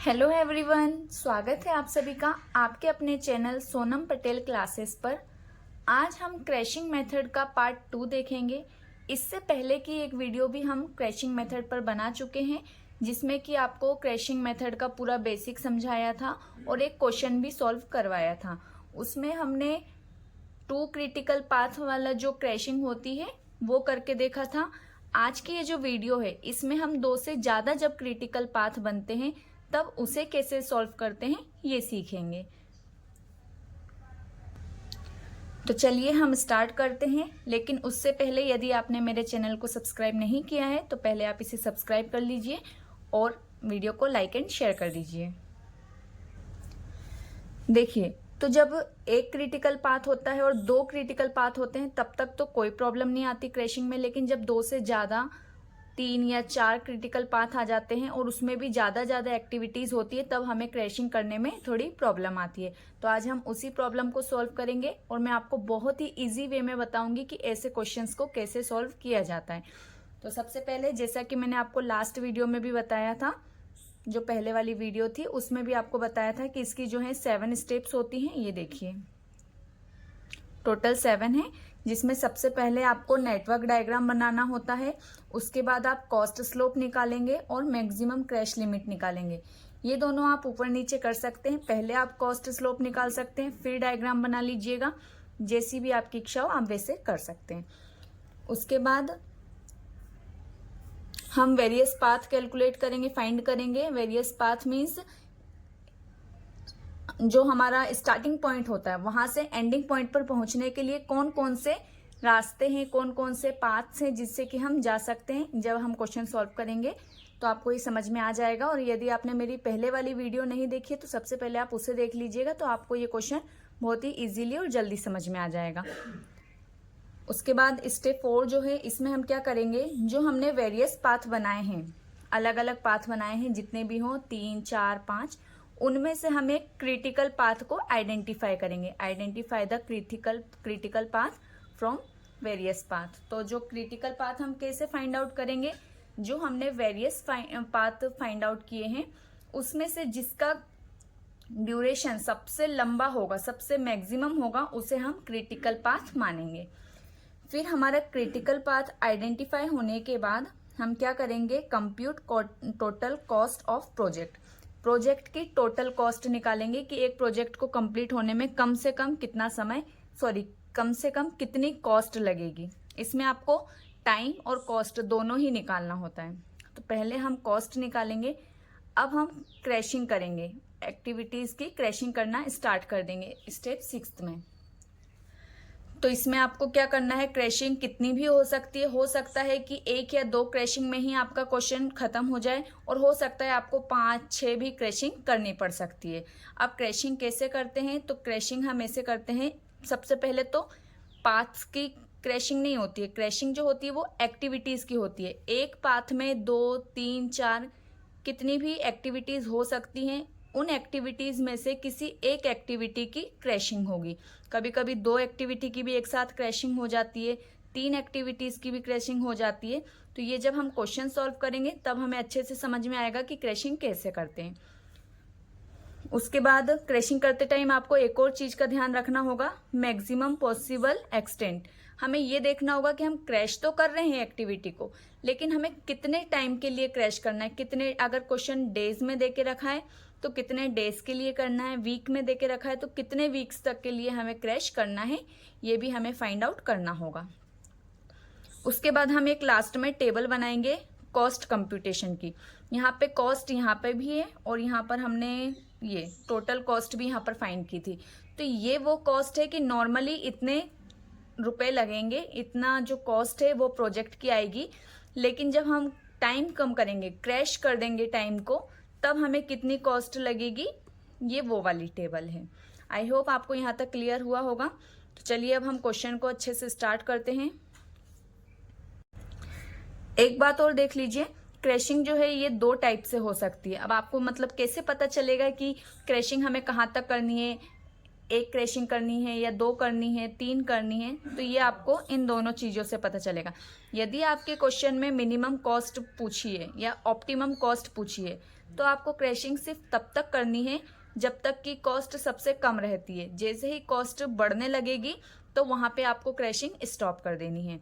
Hello everyone, स्वागत है आप सभी का आपके अपने चैनल सोनम पटेल क्लासेस पर। आज हम क्रैशिंग मेथड का पार्ट 2 देखेंगे। इससे पहले की एक वीडियो भी हम क्रैशिंग मेथड पर बना चुके हैं, जिसमें कि आपको क्रैशिंग मेथड का पूरा बेसिक समझाया था और एक क्वेश्चन भी सॉल्व करवाया था। उसमें हमने 2 क्रिटिकल पाथ वाला जो क्रैशिंग होती है वो करके देखा था। आज की ये जो वीडियो है इसमें हम 2 से ज़्यादा जब क्रिटिकल पाथ बनते हैं तब उसे कैसे सॉल्व करते हैं ये सीखेंगे। तो चलिए हम स्टार्ट करते हैं, लेकिन उससे पहले यदि आपने मेरे चैनल को सब्सक्राइब नहीं किया है तो पहले आप इसे सब्सक्राइब कर लीजिए और वीडियो को लाइक एंड शेयर कर दीजिए। देखिए, तो जब एक क्रिटिकल पाथ होता है और 2 क्रिटिकल पाथ होते हैं तब तक तो कोई प्रॉब्लम नहीं आती क्रैशिंग में, लेकिन जब 2 से ज़्यादा 3 या 4 क्रिटिकल पाथ आ जाते हैं और उसमें भी ज़्यादा एक्टिविटीज़ होती है तब हमें क्रैशिंग करने में थोड़ी प्रॉब्लम आती है। तो आज हम उसी प्रॉब्लम को सॉल्व करेंगे और मैं आपको बहुत ही इजी वे में बताऊंगी कि ऐसे क्वेश्चंस को कैसे सॉल्व किया जाता है। तो सबसे पहले, जैसा कि मैंने आपको लास्ट वीडियो में भी बताया था, जो पहले वाली वीडियो थी उसमें भी आपको बताया था कि इसकी जो है 7 स्टेप्स होती हैं। ये देखिए, टोटल 7 है, जिसमें सबसे पहले आपको नेटवर्क डायग्राम बनाना होता है। उसके बाद आप कॉस्ट स्लोप निकालेंगे और मैक्सिमम क्रैश लिमिट निकालेंगे। ये दोनों आप ऊपर नीचे कर सकते हैं। पहले आप कॉस्ट स्लोप निकाल सकते हैं, फिर डायग्राम बना लीजिएगा। जैसी भी आपकी इच्छा हो आप वैसे कर सकते हैं। उसके बाद हम वेरियस पाथ कैलकुलेट करेंगे, फाइंड करेंगे। वेरियस पाथ मीन्स जो हमारा स्टार्टिंग पॉइंट होता है वहां से एंडिंग पॉइंट पर पहुंचने के लिए कौन कौन से रास्ते हैं, कौन कौन से पाथ्स हैं जिससे कि हम जा सकते हैं। जब हम क्वेश्चन सॉल्व करेंगे तो आपको ये समझ में आ जाएगा। और यदि आपने मेरी पहले वाली वीडियो नहीं देखी है तो सबसे पहले आप उसे देख लीजिएगा, तो आपको ये क्वेश्चन बहुत ही इजीली और जल्दी समझ में आ जाएगा। उसके बाद स्टेप 4 जो है, इसमें हम क्या करेंगे, जो हमने वेरियस पाथ बनाए हैं, अलग अलग पाथ बनाए हैं, जितने भी हों 3, 4, 5, उनमें से हम एक क्रिटिकल पाथ को आइडेंटिफाई करेंगे। Identify the critical path from various path. तो जो क्रिटिकल पाथ हम कैसे फाइंड आउट करेंगे, जो हमने वेरियस पाथ फाइंड आउट किए हैं उसमें से जिसका ड्यूरेशन सबसे लंबा होगा, सबसे मैक्सिमम होगा, उसे हम क्रिटिकल पाथ मानेंगे। फिर हमारा क्रिटिकल पाथ आइडेंटिफाई होने के बाद हम क्या करेंगे, compute total cost of project. Project की टोटल कॉस्ट निकालेंगे कि एक प्रोजेक्ट को कंप्लीट होने में कम से कम कितनी कॉस्ट लगेगी। इसमें आपको टाइम और कॉस्ट दोनों ही निकालना होता है। तो पहले हम कॉस्ट निकालेंगे। अब हम क्रैशिंग करेंगे, एक्टिविटीज की क्रैशिंग करना स्टार्ट कर देंगे स्टेप 6 में। तो इसमें आपको क्या करना है, क्रैशिंग कितनी भी हो सकती है। हो सकता है कि 1 या 2 क्रैशिंग में ही आपका क्वेश्चन खत्म हो जाए, और हो सकता है आपको 5, 6 भी क्रैशिंग करनी पड़ सकती है। अब क्रैशिंग कैसे करते हैं, तो क्रैशिंग हम ऐसे करते हैं। सबसे पहले तो पाथ्स की क्रैशिंग नहीं होती है। क्रैशिंग जो होती है वो एक्टिविटीज की होती है। एक पाथ में 2, 3, 4 कितनी भी एक्टिविटीज हो सकती हैं। उन एक्टिविटीज में से किसी एक एक्टिविटी की क्रैशिंग होगी। कभी कभी 2 एक्टिविटी की भी एक साथ क्रैशिंग हो जाती है, 3 एक्टिविटीज की भी क्रैशिंग हो जाती है। तो ये जब हम क्वेश्चन सॉल्व करेंगे तब हमें अच्छे से समझ में आएगा कि क्रैशिंग कैसे करते हैं। उसके बाद क्रैशिंग करते टाइम आपको एक और चीज का ध्यान रखना होगा, मैक्सिमम पॉसिबल एक्सटेंट। हमें ये देखना होगा कि हम क्रैश तो कर रहे हैं एक्टिविटी को, लेकिन हमें कितने टाइम के लिए क्रैश करना है, कितने, अगर क्वेश्चन डेज में देके रखा है तो कितने डेज के लिए करना है, वीक में देके रखा है तो कितने वीक्स तक के लिए हमें क्रैश करना है, ये भी हमें फाइंड आउट करना होगा। उसके बाद हम एक लास्ट में टेबल बनाएंगे कॉस्ट कंप्यूटेशन की। यहाँ पे कॉस्ट यहाँ पे भी है और यहाँ पर हमने ये टोटल कॉस्ट भी यहाँ पर फाइंड की थी। तो ये वो कॉस्ट है कि नॉर्मली इतने रुपए लगेंगे, इतना जो कॉस्ट है वो प्रोजेक्ट की आएगी, लेकिन जब हम टाइम कम करेंगे, क्रैश कर देंगे टाइम को, तब हमें कितनी कॉस्ट लगेगी, ये वो वाली टेबल है। आई होप आपको यहाँ तक क्लियर हुआ होगा। तो चलिए अब हम क्वेश्चन को अच्छे से स्टार्ट करते हैं। एक बात और देख लीजिए, क्रैशिंग जो है ये 2 टाइप से हो सकती है। अब आपको मतलब कैसे पता चलेगा कि क्रैशिंग हमें कहाँ तक करनी है, 1 क्रैशिंग करनी है या 2 करनी है, 3 करनी है, तो ये आपको इन दोनों चीज़ों से पता चलेगा। यदि आपके क्वेश्चन में मिनिमम कॉस्ट पूछी है या ऑप्टिमम कॉस्ट पूछी है तो आपको क्रैशिंग सिर्फ तब तक करनी है जब तक कि कॉस्ट सबसे कम रहती है। जैसे ही कॉस्ट बढ़ने लगेगी तो वहां पे आपको क्रैशिंग स्टॉप कर देनी है।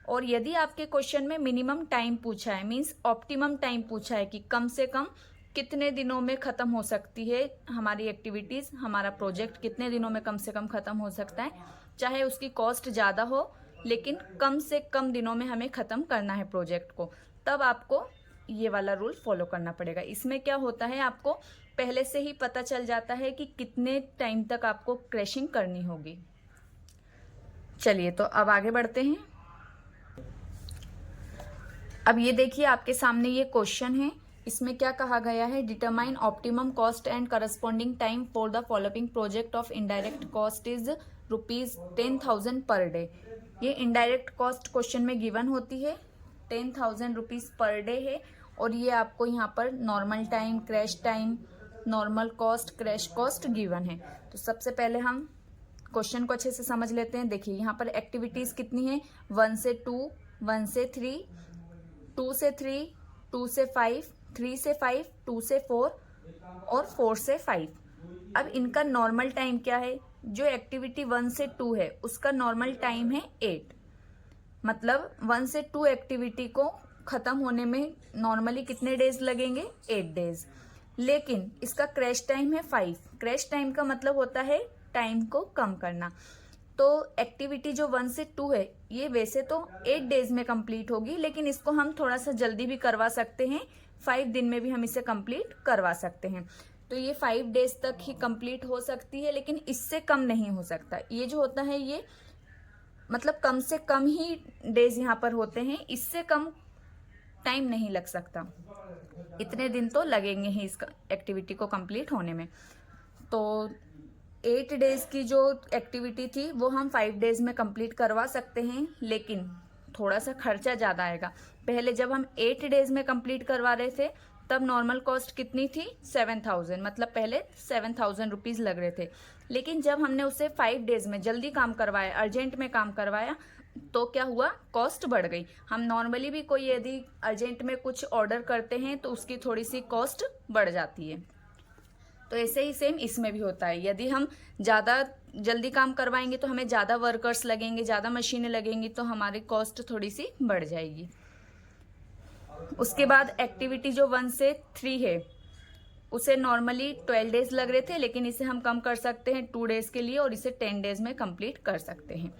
और यदि आपके क्वेश्चन में मिनिमम टाइम पूछा है, मींस ऑप्टिमम टाइम पूछा है कि कम से कम कितने दिनों में खत्म हो सकती है हमारी एक्टिविटीज, हमारा प्रोजेक्ट कितने दिनों में कम से कम खत्म हो सकता है, चाहे उसकी कॉस्ट ज्यादा हो लेकिन कम से कम दिनों में हमें खत्म करना है प्रोजेक्ट को, तब आपको ये वाला रूल फॉलो करना पड़ेगा। इसमें क्या होता है, आपको पहले से ही पता चल जाता है कि कितने टाइम तक आपको क्रैशिंग करनी होगी। चलिए तो अब आगे बढ़ते हैं। अब ये देखिए आपके सामने ये क्वेश्चन है, इसमें क्या कहा गया है, determine optimum cost and corresponding time for the following project of indirect cost is ₹10,000 per day. ये इनडायरेक्ट कॉस्ट क्वेश्चन में गिवन होती है, 10,000 रुपीज पर डे है। और ये आपको यहाँ पर normal time, crash time, normal cost, crash cost given है। तो सबसे पहले हम क्वेश्चन को अच्छे से समझ लेते हैं। देखिए यहाँ पर एक्टिविटीज कितनी है, 1 से 2, 1 से 3, 2 से 3, 2 से 5, 3 से 5, 2 से 4 और 4 से 5। अब इनका नॉर्मल टाइम क्या है, जो एक्टिविटी 1 से 2 है उसका नॉर्मल टाइम है 8, मतलब 1 से 2 एक्टिविटी को खत्म होने में नॉर्मली कितने डेज लगेंगे, 8 डेज। लेकिन इसका क्रैश टाइम है 5। क्रैश टाइम का मतलब होता है टाइम को कम करना। तो एक्टिविटी जो 1 से 2 है ये वैसे तो 8 डेज में कंप्लीट होगी, लेकिन इसको हम थोड़ा सा जल्दी भी करवा सकते हैं, 5 दिन में भी हम इसे कंप्लीट करवा सकते हैं। तो ये 5 डेज तक ही कंप्लीट हो सकती है, लेकिन इससे कम नहीं हो सकता। ये जो होता है ये मतलब कम से कम ही डेज यहाँ पर होते हैं, इससे कम टाइम नहीं लग सकता। इतने दिन तो लगेंगे ही इस एक्टिविटी को कंप्लीट होने में। तो 8 डेज की जो एक्टिविटी थी वो हम 5 डेज में कंप्लीट करवा सकते हैं, लेकिन थोड़ा सा खर्चा ज़्यादा आएगा। पहले जब हम 8 डेज में कंप्लीट करवा रहे थे तब नॉर्मल कॉस्ट कितनी थी, 7,000, मतलब पहले 7,000 रुपीज़ लग रहे थे। लेकिन जब हमने उसे 5 डेज में जल्दी काम करवाया, अर्जेंट में काम करवाया, तो क्या हुआ, कॉस्ट बढ़ गई। हम नॉर्मली भी कोई यदि अर्जेंट में कुछ ऑर्डर करते हैं तो उसकी थोड़ी सी कॉस्ट बढ़ जाती है। तो ऐसे ही सेम इसमें भी होता है, यदि हम ज़्यादा जल्दी काम करवाएंगे तो हमें ज़्यादा वर्कर्स लगेंगे, ज़्यादा मशीनें लगेंगी, तो हमारी कॉस्ट थोड़ी सी बढ़ जाएगी। उसके बाद एक्टिविटी जो 1 से 3 है उसे नॉर्मली 12 डेज लग रहे थे, लेकिन इसे हम कम कर सकते हैं 2 डेज के लिए और इसे 10 डेज में कंप्लीट कर सकते हैं।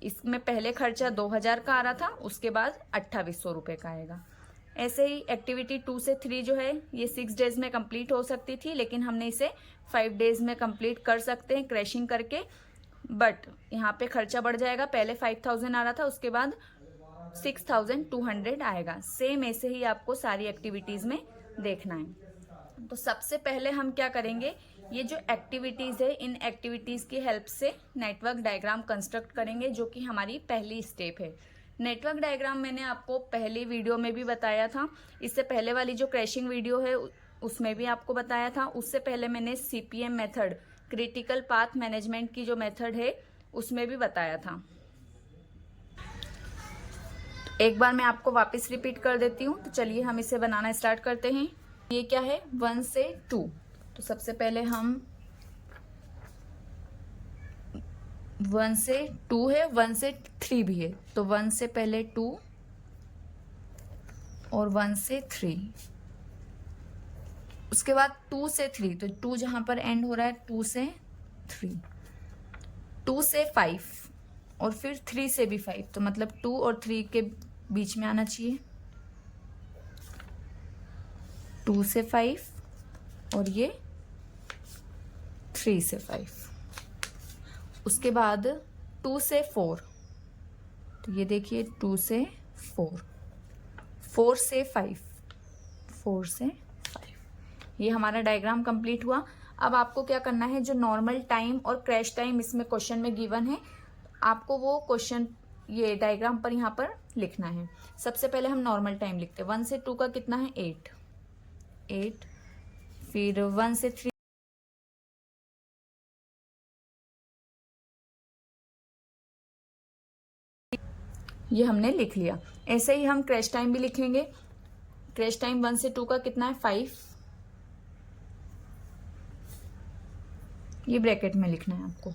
इसमें पहले खर्चा 2,000 का आ रहा था, उसके बाद 2,800 रुपये का आएगा। ऐसे ही एक्टिविटी 2 से 3 जो है ये 6 डेज में कंप्लीट हो सकती थी, लेकिन हमने इसे 5 डेज में कंप्लीट कर सकते हैं क्रैशिंग करके। बट यहाँ पे खर्चा बढ़ जाएगा, पहले 5,000 आ रहा था, उसके बाद 6,200 आएगा। सेम ऐसे ही आपको सारी एक्टिविटीज में देखना है। तो सबसे पहले हम क्या करेंगे, ये जो एक्टिविटीज है इन एक्टिविटीज की हेल्प से नेटवर्क डायग्राम कंस्ट्रक्ट करेंगे, जो कि हमारी पहली स्टेप है। नेटवर्क डायग्राम मैंने आपको पहली वीडियो में भी बताया था, इससे पहले वाली जो क्रैशिंग वीडियो है उसमें भी आपको बताया था। उससे पहले मैंने CPM method, critical path management की जो मेथड है उसमें भी बताया था। एक बार मैं आपको वापस रिपीट कर देती हूँ। तो चलिए हम इसे बनाना स्टार्ट करते हैं। ये क्या है, 1 से 2। तो सबसे पहले हम 1 से 2 है, 1 से 3 भी है, तो 1 से पहले 2 और 1 से 3। उसके बाद 2 से 3, तो 2 जहां पर एंड हो रहा है 2 से 3, 2 से 5 और फिर 3 से भी 5, तो मतलब 2 और 3 के बीच में आना चाहिए। 2 से 5 और ये 3 से 5। उसके बाद 2 से 4, तो ये देखिए 2 से 4, 4 से 5, 4 से 5। ये हमारा डायग्राम कंप्लीट हुआ। अब आपको क्या करना है, जो नॉर्मल टाइम और क्रैश टाइम इसमें क्वेश्चन में गिवन है, आपको वो क्वेश्चन ये डायग्राम पर यहाँ पर लिखना है। सबसे पहले हम नॉर्मल टाइम लिखते हैं। 1 से 2 का कितना है, 8। फिर 1 से 3 ये हमने लिख लिया। ऐसे ही हम क्रैश टाइम भी लिखेंगे। क्रैश टाइम 1 से 2 का कितना है, 5। ये ब्रैकेट में लिखना है आपको।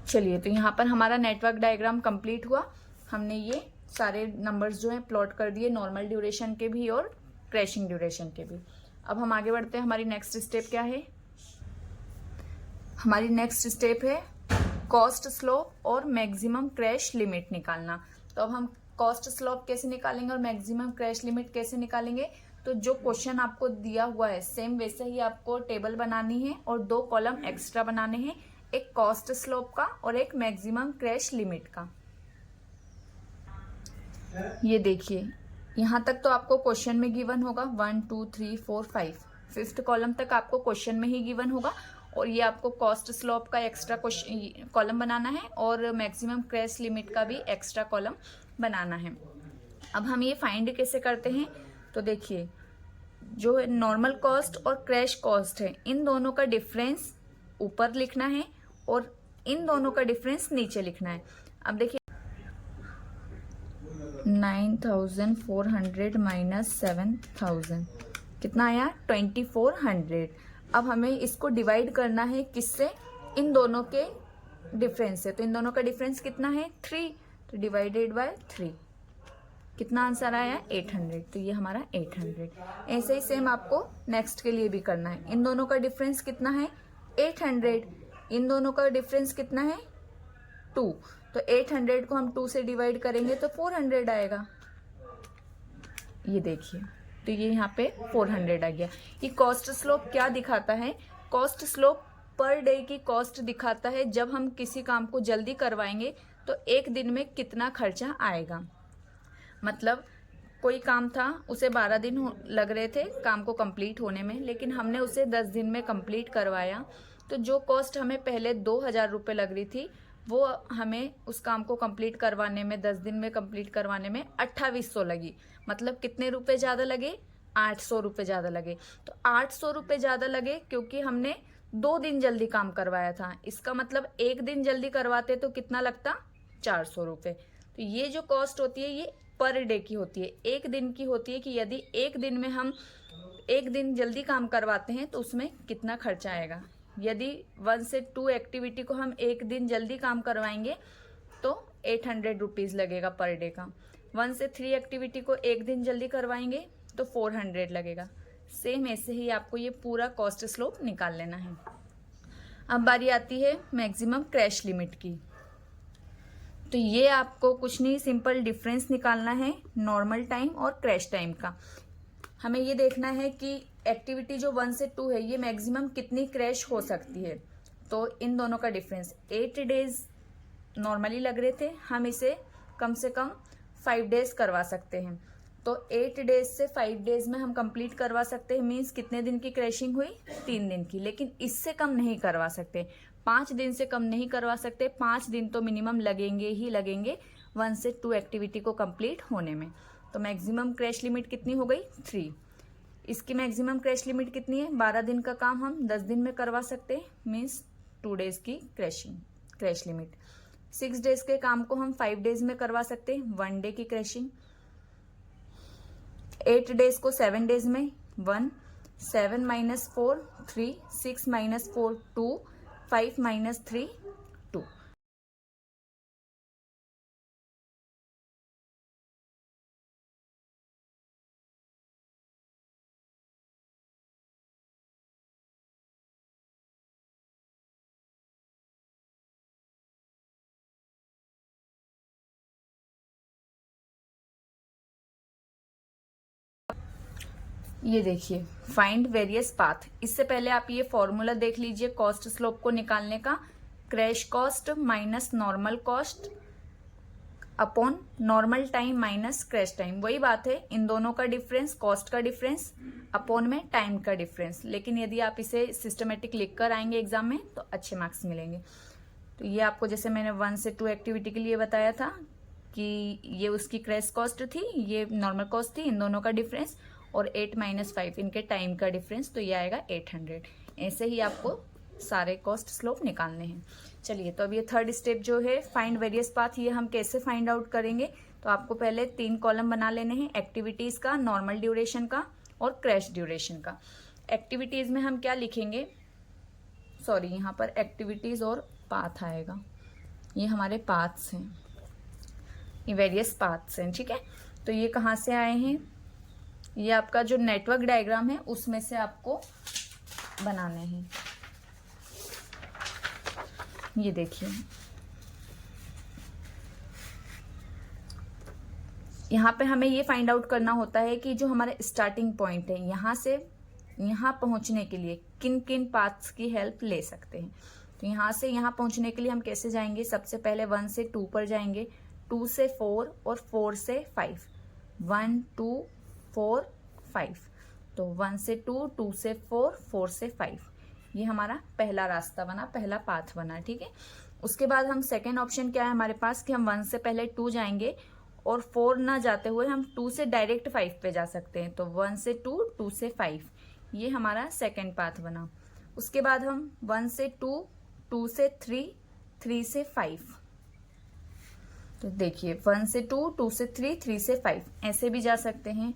चलिए, तो यहाँ पर हमारा नेटवर्क डायग्राम कंप्लीट हुआ। हमने ये सारे नंबर्स जो हैं प्लॉट कर दिए, नॉर्मल ड्यूरेशन के भी और क्रैशिंग ड्यूरेशन के भी। अब हम आगे बढ़ते हैं। हमारी नेक्स्ट स्टेप क्या है? हमारी नेक्स्ट स्टेप है कॉस्ट स्लोप और मैक्सिमम क्रैश लिमिट निकालना। तो अब हम कॉस्ट स्लोप कैसे निकालेंगे और मैक्सिमम क्रैश लिमिट कैसे निकालेंगे? तो जो क्वेश्चन आपको दिया हुआ है सेम वैसे ही आपको टेबल बनानी है और 2 कॉलम एक्स्ट्रा बनाने हैं, एक कॉस्ट स्लोप का और एक मैक्सिमम क्रैश लिमिट का। ये देखिए, यहाँ तक तो आपको क्वेश्चन में गिवन होगा 1 2 3 4 5, 5th कॉलम तक आपको क्वेश्चन में ही गिवन होगा। और ये आपको कॉस्ट स्लोप का एक्स्ट्रा कॉलम बनाना है और मैक्सिमम क्रैश लिमिट का भी एक्स्ट्रा कॉलम बनाना है। अब हम ये फाइंड कैसे करते हैं? तो देखिए, जो नॉर्मल कॉस्ट और क्रैश कॉस्ट है, इन दोनों का डिफरेंस ऊपर लिखना है और इन दोनों का डिफरेंस नीचे लिखना है। अब देखिए 9400 माइनस 7000 कितना आया? 2400। अब हमें इसको डिवाइड करना है किससे? इन दोनों के डिफरेंस से। तो इन दोनों का डिफरेंस कितना है? 3। तो डिवाइडेड बाय 3 कितना आंसर आया? 800। तो ये हमारा 800। ऐसे ही सेम आपको नेक्स्ट के लिए भी करना है। इन दोनों का डिफरेंस कितना है? 800। इन दोनों का डिफरेंस कितना है? 2। तो 800 को हम 2 से डिवाइड करेंगे तो 400 आएगा। ये देखिए, तो ये यहाँ पे 400 आ गया। ये कॉस्ट स्लोप क्या दिखाता है? कॉस्ट स्लोप पर डे की कॉस्ट दिखाता है। जब हम किसी काम को जल्दी करवाएंगे तो एक दिन में कितना खर्चा आएगा। मतलब कोई काम था, उसे 12 दिन लग रहे थे काम को कंप्लीट होने में, लेकिन हमने उसे 10 दिन में कंप्लीट करवाया। तो जो कॉस्ट हमें पहले 2000 रुपये लग रही थी, वो हमें उस काम को कंप्लीट करवाने में, 10 दिन में कंप्लीट करवाने में 2800 लगी। मतलब कितने रुपए ज़्यादा लगे? 800 रुपये ज़्यादा लगे। तो 800 रुपये ज़्यादा लगे क्योंकि हमने 2 दिन जल्दी काम करवाया था। इसका मतलब एक दिन जल्दी करवाते तो कितना लगता? 400 रुपये। तो ये जो कॉस्ट होती है ये पर डे की होती है, एक दिन की होती है कि यदि एक दिन में हम एक दिन जल्दी काम करवाते हैं तो उसमें कितना खर्चा आएगा। यदि 1 से 2 एक्टिविटी को हम एक दिन जल्दी काम करवाएंगे तो 800 रुपीज़ लगेगा पर डे का। 1 से 3 एक्टिविटी को एक दिन जल्दी करवाएंगे तो 400 लगेगा। सेम ऐसे ही आपको ये पूरा कॉस्ट स्लोप निकाल लेना है। अब बारी आती है मैक्सिमम क्रैश लिमिट की। तो ये आपको कुछ नहीं, सिंपल डिफरेंस निकालना है नॉर्मल टाइम और क्रैश टाइम का। हमें ये देखना है कि एक्टिविटी जो 1 से 2 है ये मैक्सिमम कितनी क्रैश हो सकती है। तो इन दोनों का डिफरेंस 8 डेज नॉर्मली लग रहे थे, हम इसे कम से कम 5 डेज करवा सकते हैं। तो 8 डेज से 5 डेज में हम कंप्लीट करवा सकते हैं। मीन्स कितने दिन की क्रैशिंग हुई? 3 दिन की। लेकिन इससे कम नहीं करवा सकते, 5 दिन से कम नहीं करवा सकते। 5 दिन तो मिनिमम लगेंगे ही लगेंगे 1 से 2 एक्टिविटी को कंप्लीट होने में। तो मैक्सिमम क्रैश लिमिट कितनी हो गई? 3। इसकी मैक्सिमम क्रैश लिमिट कितनी है? 12 दिन का काम हम 10 दिन में करवा सकते हैं, मीन्स 2 डेज की क्रैश लिमिट। 6 डेज के काम को हम 5 डेज में करवा सकते हैं, 1 डे की क्रैशिंग। 8 डेज को 7 डेज में 1, 7 - 4 3, 6 - 4 2, 5 - 3 2। ये देखिए फाइंड वेरियस पाथ। इससे पहले आप ये फॉर्मूला देख लीजिए कॉस्ट स्लोप को निकालने का। Crash cost minus normal cost upon normal time minus crash time. वही बात है, इन दोनों का डिफरेंस, कॉस्ट का डिफरेंस अपॉन में टाइम का डिफरेंस। लेकिन यदि आप इसे सिस्टमेटिक लिख कर आएंगे एग्जाम में तो अच्छे मार्क्स मिलेंगे। तो ये आपको जैसे मैंने 1 से 2 एक्टिविटी के लिए बताया था कि ये उसकी क्रैश कॉस्ट थी, ये नॉर्मल कॉस्ट थी, इन दोनों का डिफरेंस, और 8 - 5 इनके टाइम का डिफरेंस, तो ये आएगा 800। ऐसे ही आपको सारे कॉस्ट स्लोप निकालने हैं। चलिए, तो अब ये थर्ड स्टेप जो है फाइंड वेरियस पाथ, ये हम कैसे फाइंड आउट करेंगे? तो आपको पहले 3 कॉलम बना लेने हैं, एक्टिविटीज का, नॉर्मल ड्यूरेशन का और क्रैश ड्यूरेशन का। एक्टिविटीज में हम क्या लिखेंगे? सॉरी यहाँ पर एक्टिविटीज़ और पाथ आएगा। ये हमारे पाथ्स हैं, ये वेरियस पाथ्स हैं, ठीक है। तो ये कहाँ से आए हैं, ये आपका जो नेटवर्क डायग्राम है उसमें से आपको बनाने हैं। ये देखिए, यहाँ पे हमें ये फाइंड आउट करना होता है कि जो हमारा स्टार्टिंग पॉइंट है, यहाँ से यहाँ पहुँचने के लिए किन किन पाथ्स की हेल्प ले सकते हैं। तो यहाँ से यहाँ पहुँचने के लिए हम कैसे जाएंगे, सबसे पहले 1 से 2 पर जाएंगे, 2 से 4 और 4 से 5, 1 2 4 5। तो 1 से 2, 2 से 4, 4 से 5, ये हमारा पहला रास्ता बना, पहला पाथ बना, ठीक है। उसके बाद हम सेकेंड ऑप्शन क्या है हमारे पास कि हम 1 से पहले 2 जाएंगे और 4 ना जाते हुए हम 2 से डायरेक्ट 5 पे जा सकते हैं। तो 1 से 2, 2 से 5, ये हमारा सेकेंड पाथ बना। उसके बाद हम 1 से 2, 2 से 3, 3 से 5। तो देखिए 1 से 2, 2 से 3, 3 से 5, ऐसे भी जा सकते हैं।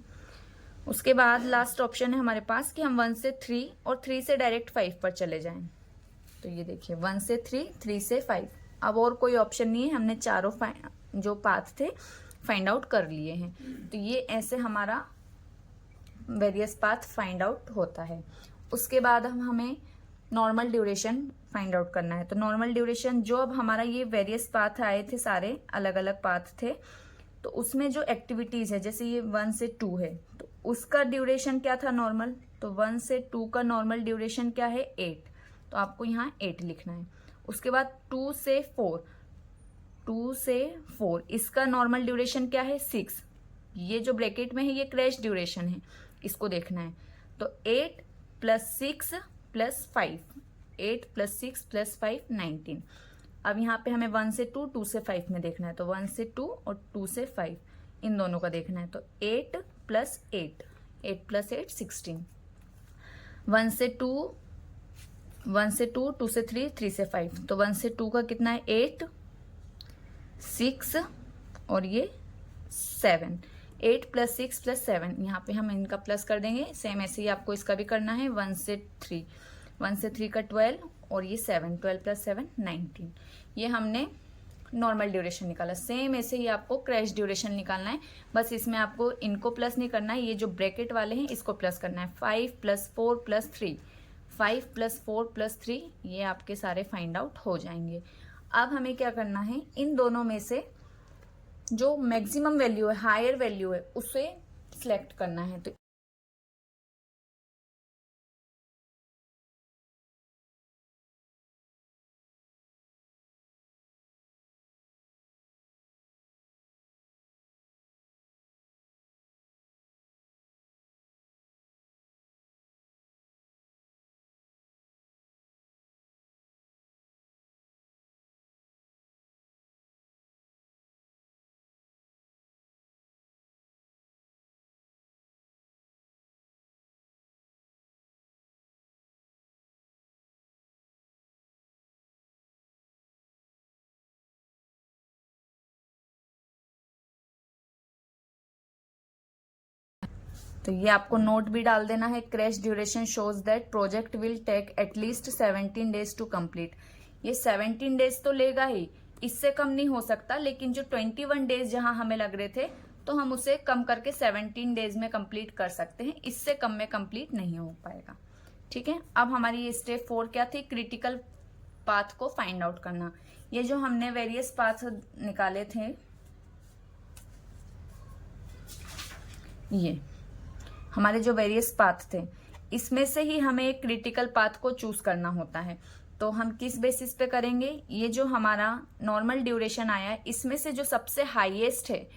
उसके बाद लास्ट ऑप्शन है हमारे पास कि हम 1 से 3 और 3 से डायरेक्ट 5 पर चले जाएं। तो ये देखिए 1 से 3, 3 से 5, अब और कोई ऑप्शन नहीं है, हमने चारों जो पाथ थे फाइंड आउट कर लिए हैं। तो ये ऐसे हमारा वेरियस पाथ फाइंड आउट होता है। उसके बाद हमें नॉर्मल ड्यूरेशन फाइंड आउट करना है। तो नॉर्मल ड्यूरेशन जो अब हमारा ये वेरियस पाथ आए थे, सारे अलग अलग पाथ थे, तो उसमें जो एक्टिविटीज़ है, जैसे ये 1 से 2 है, तो उसका ड्यूरेशन क्या था नॉर्मल, तो 1 से 2 का नॉर्मल ड्यूरेशन क्या है 8, तो आपको यहाँ 8 लिखना है। उसके बाद 2 से 4, 2 से 4 इसका नॉर्मल ड्यूरेशन क्या है 6, ये जो ब्रैकेट में है ये क्रैश ड्यूरेशन है, इसको देखना है। तो 8 + 6 + 5, 8 + 6 + 5 19। अब यहाँ पे हमें 1 से 2, 2 से 5 में देखना है, तो 1 से 2 और 2 से 5 इन दोनों का देखना है। तो 8 + 8, 8 + 8 16, 1 से 2, 1 से 2, 2 से 3, 3 से 5, तो 1 से 2 का कितना है 8, 6 और ये 7, 8 + 6 + 7, यहाँ पे हम इनका प्लस कर देंगे। सेम ऐसे ही आपको इसका भी करना है। 1 से 3, 1 से 3 का 12 और ये 7, 12 + 7 19, ये हमने नॉर्मल ड्यूरेशन निकाला। सेम ऐसे ही आपको क्रैश ड्यूरेशन निकालना है, बस इसमें आपको इनको प्लस नहीं करना है, ये जो ब्रैकेट वाले हैं इसको प्लस करना है। 5 + 4 + 3, 5 + 4 + 3, ये आपके सारे फाइंड आउट हो जाएंगे। अब हमें क्या करना है, इन दोनों में से जो मैक्सिमम वैल्यू है, हायर वैल्यू है, उसे सिलेक्ट करना है। तो ये आपको नोट भी डाल देना है। Crash duration shows that project will take at least 17 days to complete. ये 17 डेज तो लेगा ही, इससे कम नहीं हो सकता, लेकिन जो 21 डेज जहां हमें लग रहे थे, तो हम उसे कम करके 17 डेज में कंप्लीट कर सकते हैं, इससे कम में कंप्लीट नहीं हो पाएगा। ठीक है, अब हमारी ये स्टेप 4 क्या थी, क्रिटिकल पाथ को फाइंड आउट करना। ये जो हमने वेरियस पाथ निकाले थे, ये हमारे जो वेरियस पाथ थे, इसमें से ही हमें एक क्रिटिकल पाथ को चूज करना होता है। तो हम किस बेसिस पे करेंगे, ये जो हमारा नॉर्मल ड्यूरेशन आया है, इसमें से जो सबसे हाईएस्ट है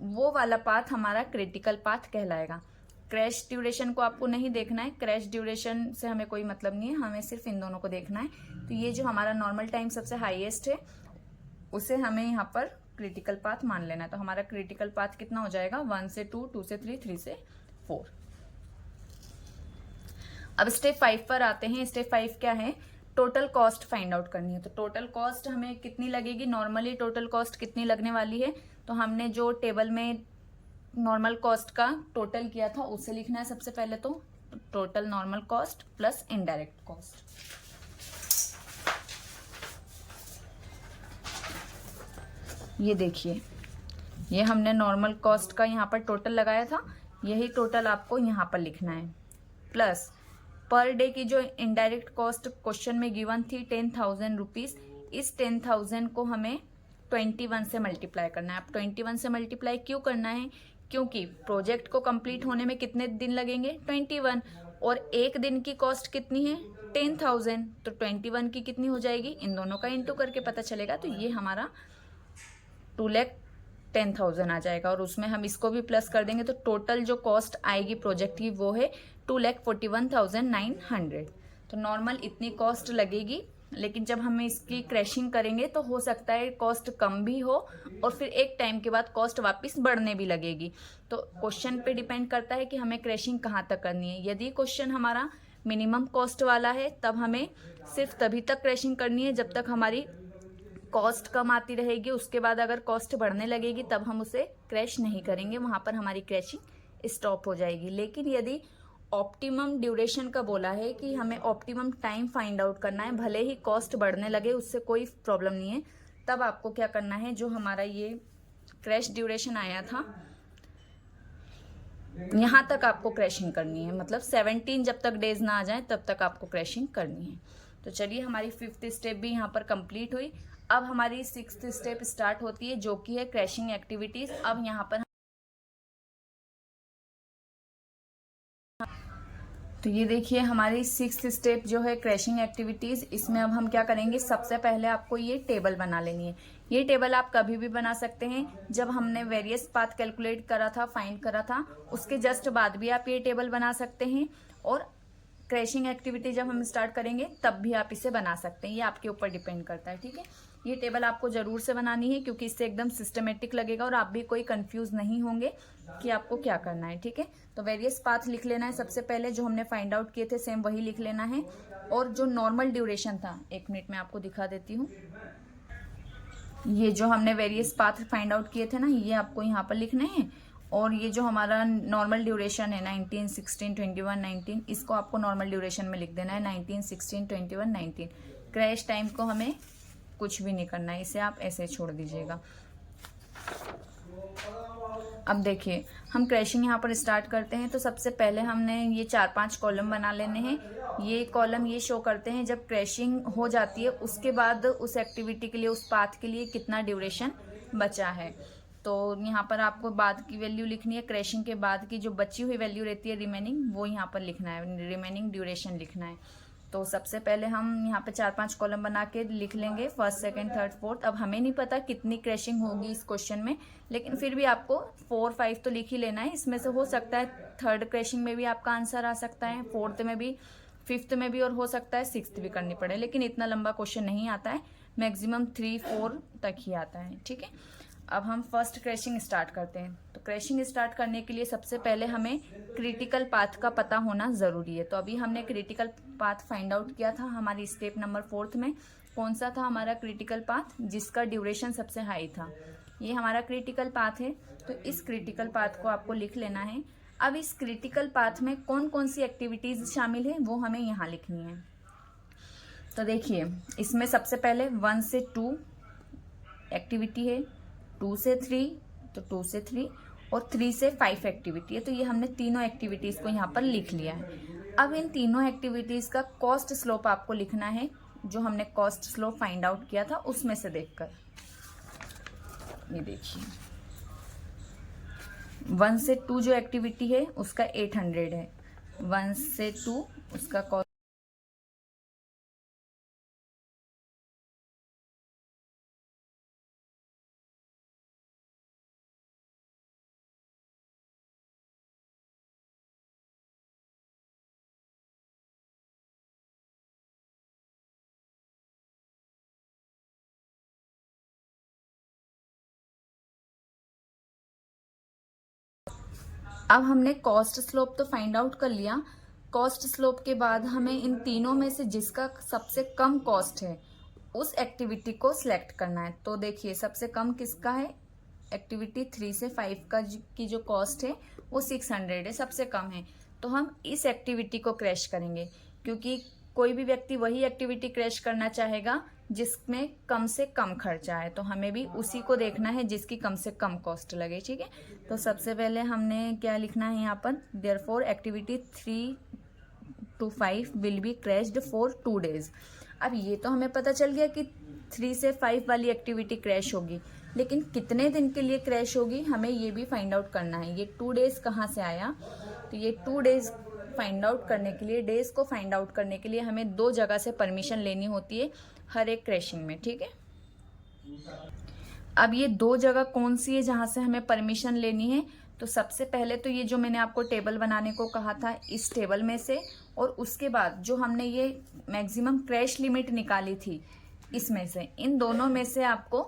वो वाला पाथ हमारा क्रिटिकल पाथ कहलाएगा। क्रैश ड्यूरेशन को आपको नहीं देखना है, क्रैश ड्यूरेशन से हमें कोई मतलब नहीं है, हमें सिर्फ इन दोनों को देखना है। तो ये जो हमारा नॉर्मल टाइम सबसे हाईएस्ट है, उसे हमें यहाँ पर क्रिटिकल पाथ मान लेना है। तो हमारा क्रिटिकल पाथ कितना हो जाएगा, 1 से 2, 2 से 3, 3 से 4। अब स्टेप 5 पर आते हैं। स्टेप 5 क्या है, टोटल कॉस्ट फाइंड आउट करनी है। तो टोटल कॉस्ट हमें कितनी लगेगी, नॉर्मली टोटल कॉस्ट कितनी लगने वाली है, तो हमने जो टेबल में नॉर्मल कॉस्ट का टोटल किया था उसे लिखना है सबसे पहले। तो total normal cost plus indirect cost. ये देखिए, ये हमने नॉर्मल कॉस्ट का यहाँ पर टोटल लगाया था, यही टोटल आपको यहाँ पर लिखना है। प्लस पर डे की जो इनडायरेक्ट कॉस्ट क्वेश्चन में गिवन थी 10,000 रुपीज, इस 10,000 को हमें 21 से मल्टीप्लाई करना है। अब 21 से मल्टीप्लाई क्यों करना है? क्योंकि प्रोजेक्ट को कंप्लीट होने में कितने दिन लगेंगे? 21, और एक दिन की कॉस्ट कितनी है? 10,000, तो 21 की कितनी हो जाएगी? इन दोनों का इंटू करके पता चलेगा। तो ये हमारा 2,10,000 आ जाएगा, और उसमें हम इसको भी प्लस कर देंगे तो टोटल जो कॉस्ट आएगी प्रोजेक्ट की वो है 2,41,900। तो नॉर्मल इतनी कॉस्ट लगेगी, लेकिन जब हम इसकी क्रैशिंग करेंगे तो हो सकता है कॉस्ट कम भी हो और फिर एक टाइम के बाद कॉस्ट वापस बढ़ने भी लगेगी। तो क्वेश्चन पे डिपेंड करता है कि हमें क्रैशिंग कहाँ तक करनी है। यदि क्वेश्चन हमारा मिनिमम कॉस्ट वाला है तब हमें सिर्फ तभी तक क्रैशिंग करनी है जब तक हमारी कॉस्ट कम आती रहेगी। उसके बाद अगर कॉस्ट बढ़ने लगेगी तब हम उसे क्रैश नहीं करेंगे, वहाँ पर हमारी क्रैशिंग स्टॉप हो जाएगी। लेकिन यदि ऑप्टिमम ड्यूरेशन का बोला है कि हमें ऑप्टिमम टाइम फाइंड आउट करना है, भले ही कॉस्ट बढ़ने लगे उससे कोई प्रॉब्लम नहीं है, तब आपको क्या करना है, जो हमारा ये क्रैश ड्यूरेशन आया था यहाँ तक आपको क्रैशिंग करनी है। मतलब 17 जब तक डेज ना आ जाए तब तक आपको क्रैशिंग करनी है। तो चलिए, हमारी 5th स्टेप भी यहाँ पर कंप्लीट हुई। अब हमारी 6th स्टेप स्टार्ट होती है, जो कि है क्रैशिंग एक्टिविटीज। अब यहाँ पर तो ये देखिए, हमारी 6th स्टेप जो है क्रैशिंग एक्टिविटीज, इसमें अब हम क्या करेंगे, सबसे पहले आपको ये टेबल बना लेनी है। ये टेबल आप कभी भी बना सकते हैं, जब हमने वेरियस पाथ कैलकुलेट करा था, फाइंड करा था, उसके जस्ट बाद भी आप ये टेबल बना सकते हैं, और क्रैशिंग एक्टिविटी जब हम स्टार्ट करेंगे तब भी आप इसे बना सकते हैं। ये आपके ऊपर डिपेंड करता है, ठीक है। ये टेबल आपको जरूर से बनानी है, क्योंकि इससे एकदम सिस्टमेटिक लगेगा और आप भी कोई कंफ्यूज नहीं होंगे कि आपको क्या करना है, ठीक है। तो वेरियस पाथ लिख लेना है सबसे पहले, जो हमने फाइंड आउट किए थे सेम वही लिख लेना है। और जो नॉर्मल ड्यूरेशन था, 1 मिनट में आपको दिखा देती हूँ, ये जो हमने वेरियस पाथ फाइंड आउट किए थे ना, ये आपको यहाँ पर लिखने हैं। और ये जो हमारा नॉर्मल ड्यूरेशन है 19, 16, 21, 19, इसको आपको नॉर्मल ड्यूरेशन में लिख देना है 19, 16, 21, 19। क्रैश टाइम को हमें कुछ भी नहीं करना है, इसे आप ऐसे छोड़ दीजिएगा। अब देखिए, हम क्रैशिंग यहाँ पर स्टार्ट करते हैं। तो सबसे पहले हमने ये 4-5 कॉलम बना लेने हैं। ये कॉलम ये शो करते हैं जब क्रैशिंग हो जाती है, उसके बाद उस एक्टिविटी के लिए, उस पाथ के लिए कितना ड्यूरेशन बचा है। तो यहाँ पर आपको बाद की वैल्यू लिखनी है, क्रैशिंग के बाद की जो बची हुई वैल्यू रहती है रिमेनिंग, वो यहाँ पर लिखना है, रिमेनिंग ड्यूरेशन लिखना है। तो सबसे पहले हम यहाँ पे 4-5 कॉलम बना के लिख लेंगे, 1st, 2nd, 3rd, 4th। अब हमें नहीं पता कितनी क्रैशिंग होगी इस क्वेश्चन में, लेकिन फिर भी आपको 4, 5 तो लिख ही लेना है। इसमें से हो सकता है 3rd क्रैशिंग में भी आपका आंसर आ सकता है, 4th में भी, 5th में भी, और हो सकता है 6th भी करनी पड़े। लेकिन इतना लंबा क्वेश्चन नहीं आता है, मैक्सिमम 3, 4 तक ही आता है, ठीक है। अब हम फर्स्ट क्रैशिंग स्टार्ट करते हैं। तो क्रैशिंग स्टार्ट करने के लिए सबसे पहले हमें क्रिटिकल पाथ का पता होना ज़रूरी है। तो अभी हमने क्रिटिकल पाथ फाइंड आउट किया था हमारी स्टेप नंबर 4th में। कौन सा था हमारा क्रिटिकल पाथ? जिसका ड्यूरेशन सबसे हाई था, ये हमारा क्रिटिकल पाथ है। तो इस क्रिटिकल पाथ को आपको लिख लेना है। अब इस क्रिटिकल पाथ में कौन कौन सी एक्टिविटीज़ शामिल है वो हमें यहाँ लिखनी है। तो देखिए, इसमें सबसे पहले 1 से 2 एक्टिविटी है, 2 से 3, तो 2 से 3, और 3 से 5 एक्टिविटी है। तो ये हमने तीनों एक्टिविटीज़ को यहाँ पर लिख लिया है। अब इन तीनों एक्टिविटीज़ का कॉस्ट स्लोप आपको लिखना है, जो हमने कॉस्ट स्लोप फाइंड आउट किया था उसमें से देखकर। ये देखिए, 1 से 2 जो एक्टिविटी है उसका 800 है, 1 से 2 उसका कॉस्ट। अब हमने कॉस्ट स्लोप तो फाइंड आउट कर लिया। कॉस्ट स्लोप के बाद हमें इन तीनों में से जिसका सबसे कम कॉस्ट है उस एक्टिविटी को सिलेक्ट करना है। तो देखिए, सबसे कम किसका है? एक्टिविटी 3 से 5 का की जो कॉस्ट है वो 600 है, सबसे कम है। तो हम इस एक्टिविटी को क्रैश करेंगे, क्योंकि कोई भी व्यक्ति वही एक्टिविटी क्रैश करना चाहेगा जिसमें कम से कम खर्चा है, तो हमें भी उसी को देखना है जिसकी कम से कम कॉस्ट लगे। ठीक है, तो सबसे पहले हमने क्या लिखना है यहाँ पर, therefore activity 3 to 5 will be crashed for 2 days। अब ये तो हमें पता चल गया कि 3 से 5 वाली एक्टिविटी क्रैश होगी, लेकिन कितने दिन के लिए क्रैश होगी हमें ये भी फाइंड आउट करना है। ये 2 days कहाँ से आया, तो ये 2 days फाइंड आउट करने के लिए, डेज को फाइंड आउट करने के लिए हमें 2 जगह से परमिशन लेनी होती है हर एक क्रैशिंग में। ठीक है, अब ये 2 जगह कौन सी है जहां से हमें परमिशन लेनी है, तो सबसे पहले तो ये जो मैंने आपको टेबल बनाने को कहा था, इस टेबल में से, और उसके बाद जो हमने ये मैक्सिमम क्रैश लिमिट निकाली थी इसमें से, इन दोनों में से आपको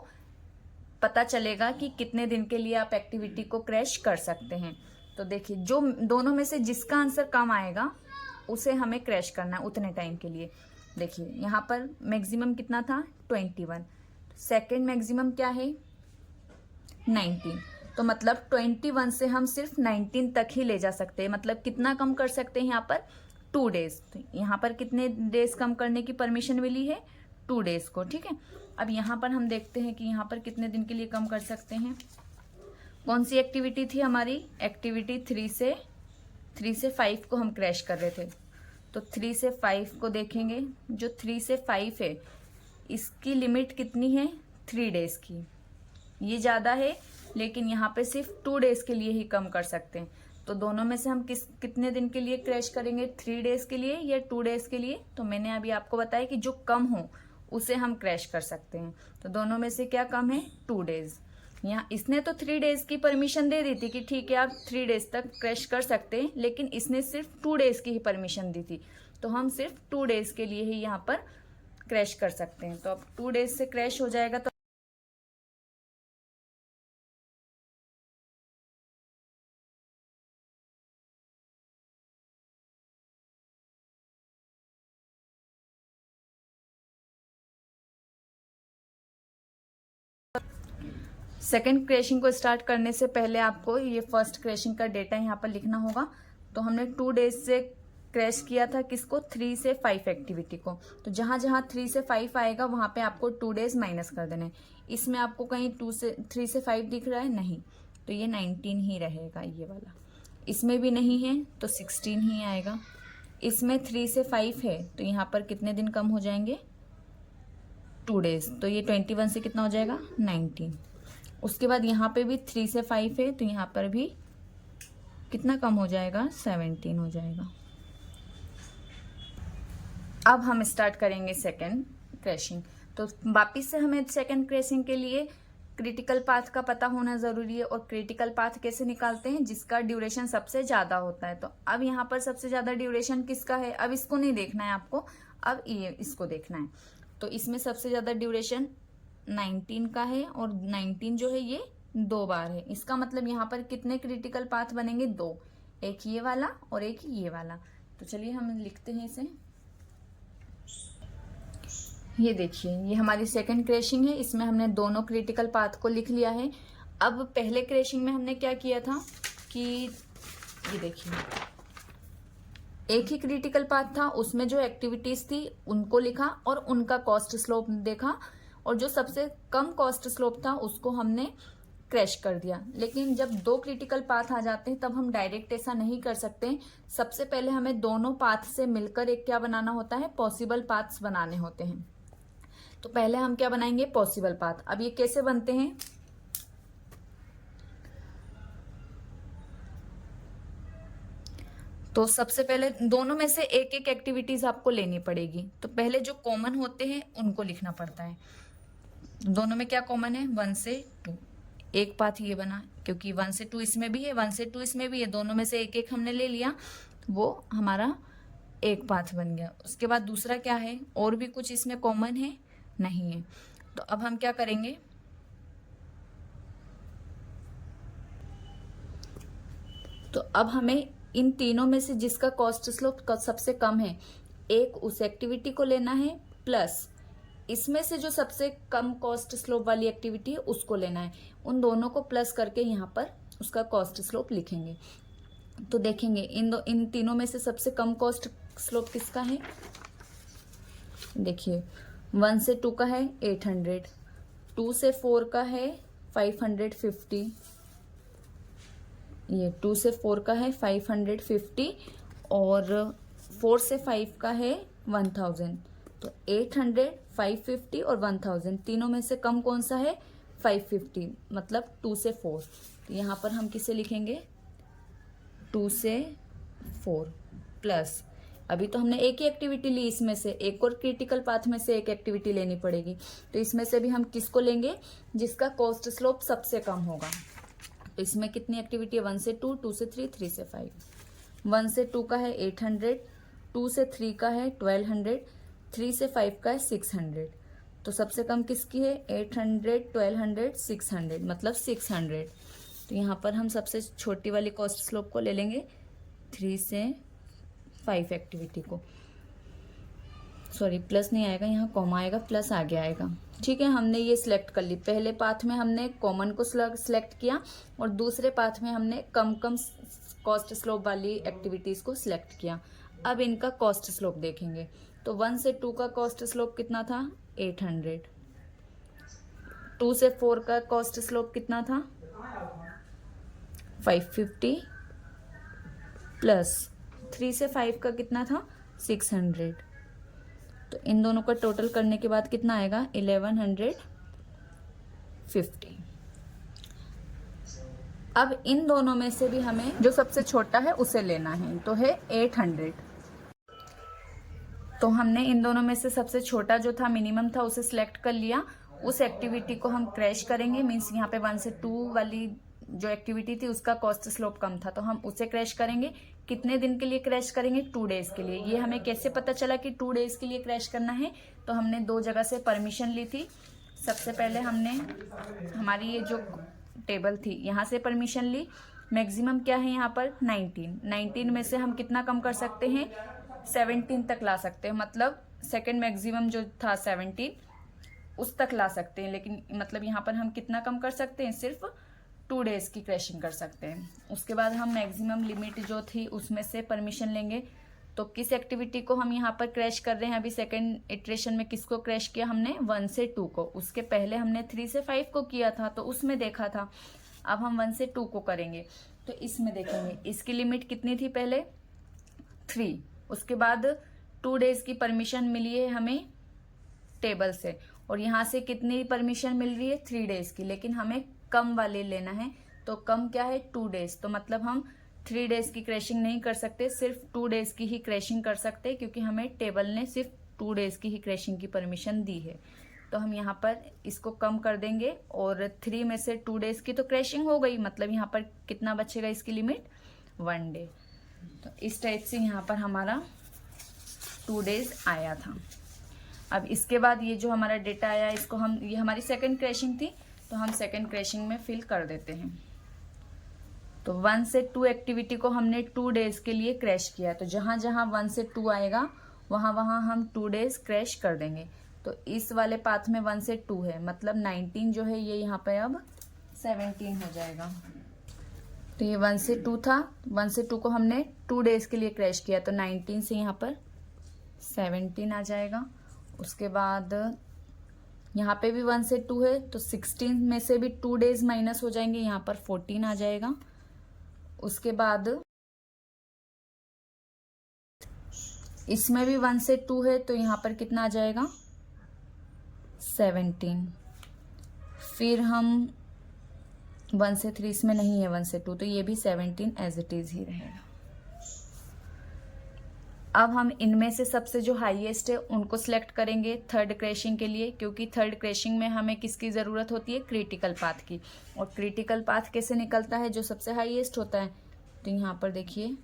पता चलेगा कि कितने दिन के लिए आप एक्टिविटी को क्रैश कर सकते हैं। तो देखिए, जो दोनों में से जिसका आंसर कम आएगा उसे हमें क्रैश करना है उतने टाइम के लिए। देखिए यहाँ पर मैक्सिमम कितना था, 21, सेकेंड मैक्सिमम क्या है, 19, तो मतलब 21 से हम सिर्फ 19 तक ही ले जा सकते हैं। मतलब कितना कम कर सकते हैं यहाँ पर, 2 days। तो यहाँ पर कितने डेज कम करने की परमिशन मिली है, 2 days को। ठीक है, अब यहाँ पर हम देखते हैं कि यहाँ पर कितने दिन के लिए कम कर सकते हैं। कौन सी एक्टिविटी थी हमारी, एक्टिविटी 3 से 5 को हम क्रैश कर रहे थे, तो 3 से 5 को देखेंगे। जो 3 से 5 है इसकी लिमिट कितनी है, 3 days की। ये ज़्यादा है, लेकिन यहाँ पे सिर्फ 2 days के लिए ही कम कर सकते हैं। तो दोनों में से हम कितने दिन के लिए क्रैश करेंगे, 3 days के लिए या 2 days के लिए। तो मैंने अभी आपको बताया कि जो कम हो उसे हम क्रैश कर सकते हैं। तो दोनों में से क्या कम है, 2 days। यहाँ इसने तो 3 days की परमिशन दे दी थी कि ठीक है आप 3 days तक क्रैश कर सकते हैं, लेकिन इसने सिर्फ 2 days की ही परमिशन दी थी। तो हम सिर्फ 2 days के लिए ही यहाँ पर क्रैश कर सकते हैं। तो अब 2 days से क्रैश हो जाएगा, तो सेकेंड क्रैशिंग को स्टार्ट करने से पहले आपको ये फर्स्ट क्रैशिंग का डेटा यहाँ पर लिखना होगा। तो हमने 2 days से क्रैश किया था किसको, 3 से 5 एक्टिविटी को। तो जहां जहां 3 से 5 आएगा वहां पे आपको 2 days माइनस कर देने। इसमें आपको कहीं 3 से 5 दिख रहा है, नहीं, तो ये 19 ही रहेगा ये वाला। इसमें भी नहीं है तो 16 ही आएगा। इसमें 3 से 5 है तो यहाँ पर कितने दिन कम हो जाएंगे, 2 days। तो ये 21 से कितना हो जाएगा, 19। उसके बाद यहाँ पे भी 3 से 5 है तो यहाँ पर भी कितना कम हो जाएगा, 17 हो जाएगा। अब हम स्टार्ट करेंगे सेकेंड क्रैशिंग। तो वापिस से हमें सेकेंड क्रैशिंग के लिए क्रिटिकल पाथ का पता होना जरूरी है। और क्रिटिकल पाथ कैसे निकालते हैं, जिसका ड्यूरेशन सबसे ज्यादा होता है। तो अब यहाँ पर सबसे ज्यादा ड्यूरेशन किसका है, अब इसको नहीं देखना है आपको, अब ये इसको देखना है। तो इसमें सबसे ज्यादा ड्यूरेशन 19 का है, और 19 जो है ये 2 बार है। इसका मतलब यहाँ पर कितने क्रिटिकल पाथ बनेंगे, 2, एक ये वाला और एक ये वाला। तो चलिए हम लिखते हैं इसे। ये देखिए, ये हमारी सेकंड क्रैशिंग है, इसमें हमने दोनों क्रिटिकल पाथ को लिख लिया है। अब पहले क्रैशिंग में हमने क्या किया था कि ये देखिए, एक ही क्रिटिकल पाथ था, उसमें जो एक्टिविटीज थी उनको लिखा और उनका कॉस्ट स्लोप देखा, और जो सबसे कम कॉस्ट स्लोप था उसको हमने क्रैश कर दिया। लेकिन जब 2 क्रिटिकल पाथ आ जाते हैं तब हम डायरेक्ट ऐसा नहीं कर सकते। सबसे पहले हमें दोनों पाथ से मिलकर एक क्या बनाना होता है, पॉसिबल पाथ्स बनाने होते हैं। तो पहले हम क्या बनाएंगे, पॉसिबल पाथ। अब ये कैसे बनते हैं, तो सबसे पहले दोनों में से एक एक एक्टिविटीज आपको लेनी पड़ेगी। तो पहले जो कॉमन होते हैं उनको लिखना पड़ता है। दोनों में क्या कॉमन है, 1 से 2, एक पाथ ये बना, क्योंकि 1 से 2 इसमें भी है, 1 से 2 इसमें भी है, दोनों में से एक एक हमने ले लिया, वो हमारा एक पाथ बन गया। उसके बाद दूसरा क्या है, और भी कुछ इसमें कॉमन है, नहीं है। तो अब हम क्या करेंगे, तो अब हमें इन तीनों में से जिसका कॉस्ट स्लोप सबसे कम है, एक उस एक्टिविटी को लेना है, प्लस इसमें से जो सबसे कम कॉस्ट स्लोप वाली एक्टिविटी है उसको लेना है। उन दोनों को प्लस करके यहाँ पर उसका कॉस्ट स्लोप लिखेंगे। तो देखेंगे इन तीनों में से सबसे कम कॉस्ट स्लोप किसका है। देखिए 1 से 2 का है 800, 2 से 4 का है 550, ये 2 से 4 का है 550 और 4 से 5 का है 1000। तो 800, 550 और 1000 तीनों में से कम कौन सा है? 550, मतलब 2 से 4। तो यहाँ पर हम किसे लिखेंगे? 2 से 4 प्लस, अभी तो हमने एक ही एक्टिविटी ली, इसमें से एक और क्रिटिकल पाथ में से एक एक्टिविटी लेनी पड़ेगी। तो इसमें से भी हम किसको लेंगे? जिसका कॉस्ट स्लोप सबसे कम होगा। तो इसमें कितनी एक्टिविटी है? 1 से 2, 2 से 3, 3 से 5। 1 से 2 का है 800, 2 से 3 का है 1200, 3 से 5 का है 600। तो सबसे कम किसकी है? 800, 1200, 600, मतलब 600। तो यहाँ पर हम सबसे छोटी वाली कॉस्ट स्लोप को ले लेंगे, 3 से 5 एक्टिविटी को। सॉरी, प्लस नहीं आएगा, यहाँ कॉमा आएगा, प्लस आगे आएगा। ठीक है, हमने ये सिलेक्ट कर ली। पहले पाथ में हमने कॉमन को सिलेक्ट किया और दूसरे पाथ में हमने कम कॉस्ट स्लोप वाली एक्टिविटीज को सिलेक्ट किया। अब इनका कॉस्ट स्लोप देखेंगे। तो 1 से 2 का कॉस्ट स्लोप कितना था? 800। 2 से 4 का कॉस्ट स्लोप कितना था? 550 प्लस 3 से 5 का कितना था? 600। तो इन दोनों का टोटल करने के बाद कितना आएगा? 1150। अब इन दोनों में से भी हमें जो सबसे छोटा है उसे लेना है, तो है 800। तो हमने इन दोनों में से सबसे छोटा जो था, मिनिमम था, उसे सिलेक्ट कर लिया। उस एक्टिविटी को हम क्रैश करेंगे, मीन्स यहाँ पे 1 से 2 वाली जो एक्टिविटी थी उसका कॉस्ट स्लोप कम था, तो हम उसे क्रैश करेंगे। कितने दिन के लिए क्रैश करेंगे? 2 डेज के लिए। ये हमें कैसे पता चला कि 2 डेज के लिए क्रैश करना है? तो हमने 2 जगह से परमिशन ली थी। सबसे पहले हमने हमारी ये जो टेबल थी यहाँ से परमिशन ली। मैक्सिमम क्या है यहाँ पर? 19 में से हम कितना कम कर सकते हैं? 17 तक ला सकते हैं, मतलब सेकेंड मैक्सिमम जो था 17 उस तक ला सकते हैं। लेकिन मतलब यहाँ पर हम कितना कम कर सकते हैं? सिर्फ 2 डेज की क्रैशिंग कर सकते हैं। उसके बाद हम मैक्सिमम लिमिट जो थी उसमें से परमिशन लेंगे। तो किस एक्टिविटी को हम यहाँ पर क्रैश कर रहे हैं? अभी सेकेंड इटरेशन में किसको क्रैश किया हमने? 1 से 2 को। उसके पहले हमने 3 से 5 को किया था, तो उसमें देखा था। अब हम 1 से 2 को करेंगे, तो इसमें देखेंगे इसकी लिमिट कितनी थी? पहले 3। उसके बाद 2 डेज की परमिशन मिली है हमें टेबल से, और यहाँ से कितनी परमिशन मिल रही है? 3 डेज की। लेकिन हमें कम वाले लेना है, तो कम क्या है? 2 डेज। तो मतलब हम 3 डेज की क्रैशिंग नहीं कर सकते, सिर्फ 2 डेज की ही क्रैशिंग कर सकते हैं, क्योंकि हमें टेबल ने सिर्फ 2 डेज की ही क्रैशिंग की परमिशन दी है। तो हम यहाँ पर इसको कम कर देंगे, और 3 में से 2 डेज की तो क्रैशिंग हो गई, मतलब यहाँ पर कितना बचेगा इसकी लिमिट? 1 डे। तो इस टाइप से यहाँ पर हमारा 2 डेज आया था। अब इसके बाद ये जो हमारा डेटा आया, इसको हम, ये हमारी सेकेंड क्रैशिंग थी, तो हम सेकेंड क्रैशिंग में फिल कर देते हैं। तो 1 से 2 एक्टिविटी को हमने 2 डेज के लिए क्रैश किया, तो जहां जहां 1 से 2 आएगा वहां वहां हम 2 डेज क्रैश कर देंगे। तो इस वाले पाथ में 1 से 2 है, मतलब 19 जो है ये यहाँ पे अब 17 हो जाएगा। तो ये 1 से 2 था, 1 से 2 को हमने 2 डेज के लिए क्रैश किया, तो 19 से यहाँ पर 17 आ जाएगा। उसके बाद यहाँ पे भी 1 से 2 है, तो 16 में से भी 2 डेज माइनस हो जाएंगे, यहाँ पर 14 आ जाएगा। उसके बाद इसमें भी 1 से 2 है, तो यहाँ पर कितना आ जाएगा? 17। फिर हम 1 से 3 इसमें नहीं है, 1 से 2, तो ये भी 17 एज इट इज ही रहेगा। अब हम इनमें से सबसे जो हाईएस्ट है उनको सिलेक्ट करेंगे थर्ड क्रैशिंग के लिए, क्योंकि थर्ड क्रैशिंग में हमें किसकी ज़रूरत होती है? क्रिटिकल पाथ की। और क्रिटिकल पाथ कैसे निकलता है? जो सबसे हाईएस्ट होता है। तो यहाँ पर देखिए,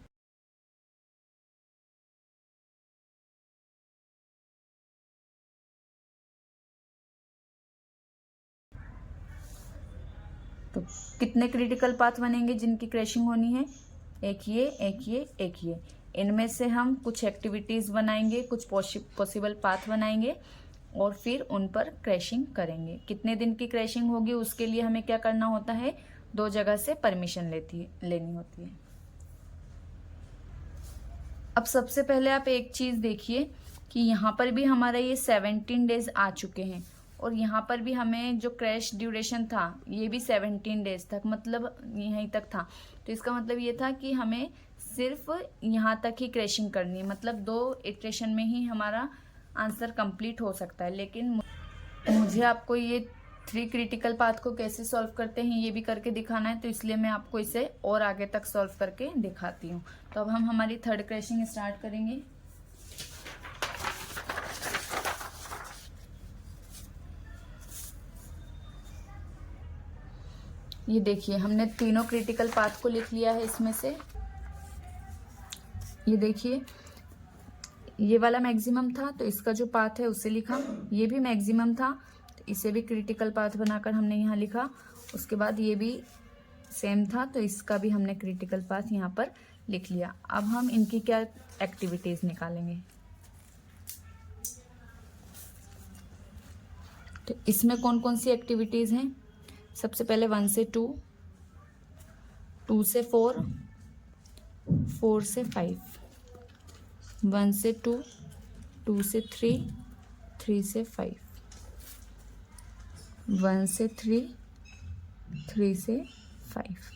तो कितने क्रिटिकल पाथ बनेंगे जिनकी क्रैशिंग होनी है? एक ये, एक ये, एक ये। इनमें से हम कुछ एक्टिविटीज़ बनाएंगे, कुछ पॉसिबल पाथ बनाएंगे और फिर उन पर क्रैशिंग करेंगे। कितने दिन की क्रैशिंग होगी उसके लिए हमें क्या करना होता है? 2 जगह से परमिशन लेनी होती है। अब सबसे पहले आप एक चीज़ देखिए, कि यहाँ पर भी हमारा ये 17 डेज आ चुके हैं और यहाँ पर भी हमें जो क्रैश ड्यूरेशन था ये भी 17 डेज तक, मतलब यहीं तक था। तो इसका मतलब ये था कि हमें सिर्फ यहाँ तक ही क्रैशिंग करनी है, मतलब 2 इटरेशन में ही हमारा आंसर कंप्लीट हो सकता है। लेकिन मुझे आपको ये 3 क्रिटिकल पाथ को कैसे सॉल्व करते हैं ये भी करके दिखाना है, तो इसलिए मैं आपको इसे और आगे तक सॉल्व करके दिखाती हूँ। तो अब हम हमारी थर्ड क्रैशिंग स्टार्ट करेंगे। ये देखिए हमने तीनों क्रिटिकल पाथ को लिख लिया है इसमें से। ये देखिए ये वाला मैक्सिमम था तो इसका जो पाथ है उसे लिखा, ये भी मैक्सिमम था तो इसे भी क्रिटिकल पाथ बनाकर हमने यहाँ लिखा। उसके बाद ये भी सेम था तो इसका भी हमने क्रिटिकल पाथ यहाँ पर लिख लिया। अब हम इनकी क्या एक्टिविटीज निकालेंगे। तो इसमें कौन कौन सी एक्टिविटीज हैं। सबसे पहले 1 से 2, 2 से 4, 4 से 5, 1 से 2, 2 से 3, 3 से 5, 1 से 3, 3 से 5।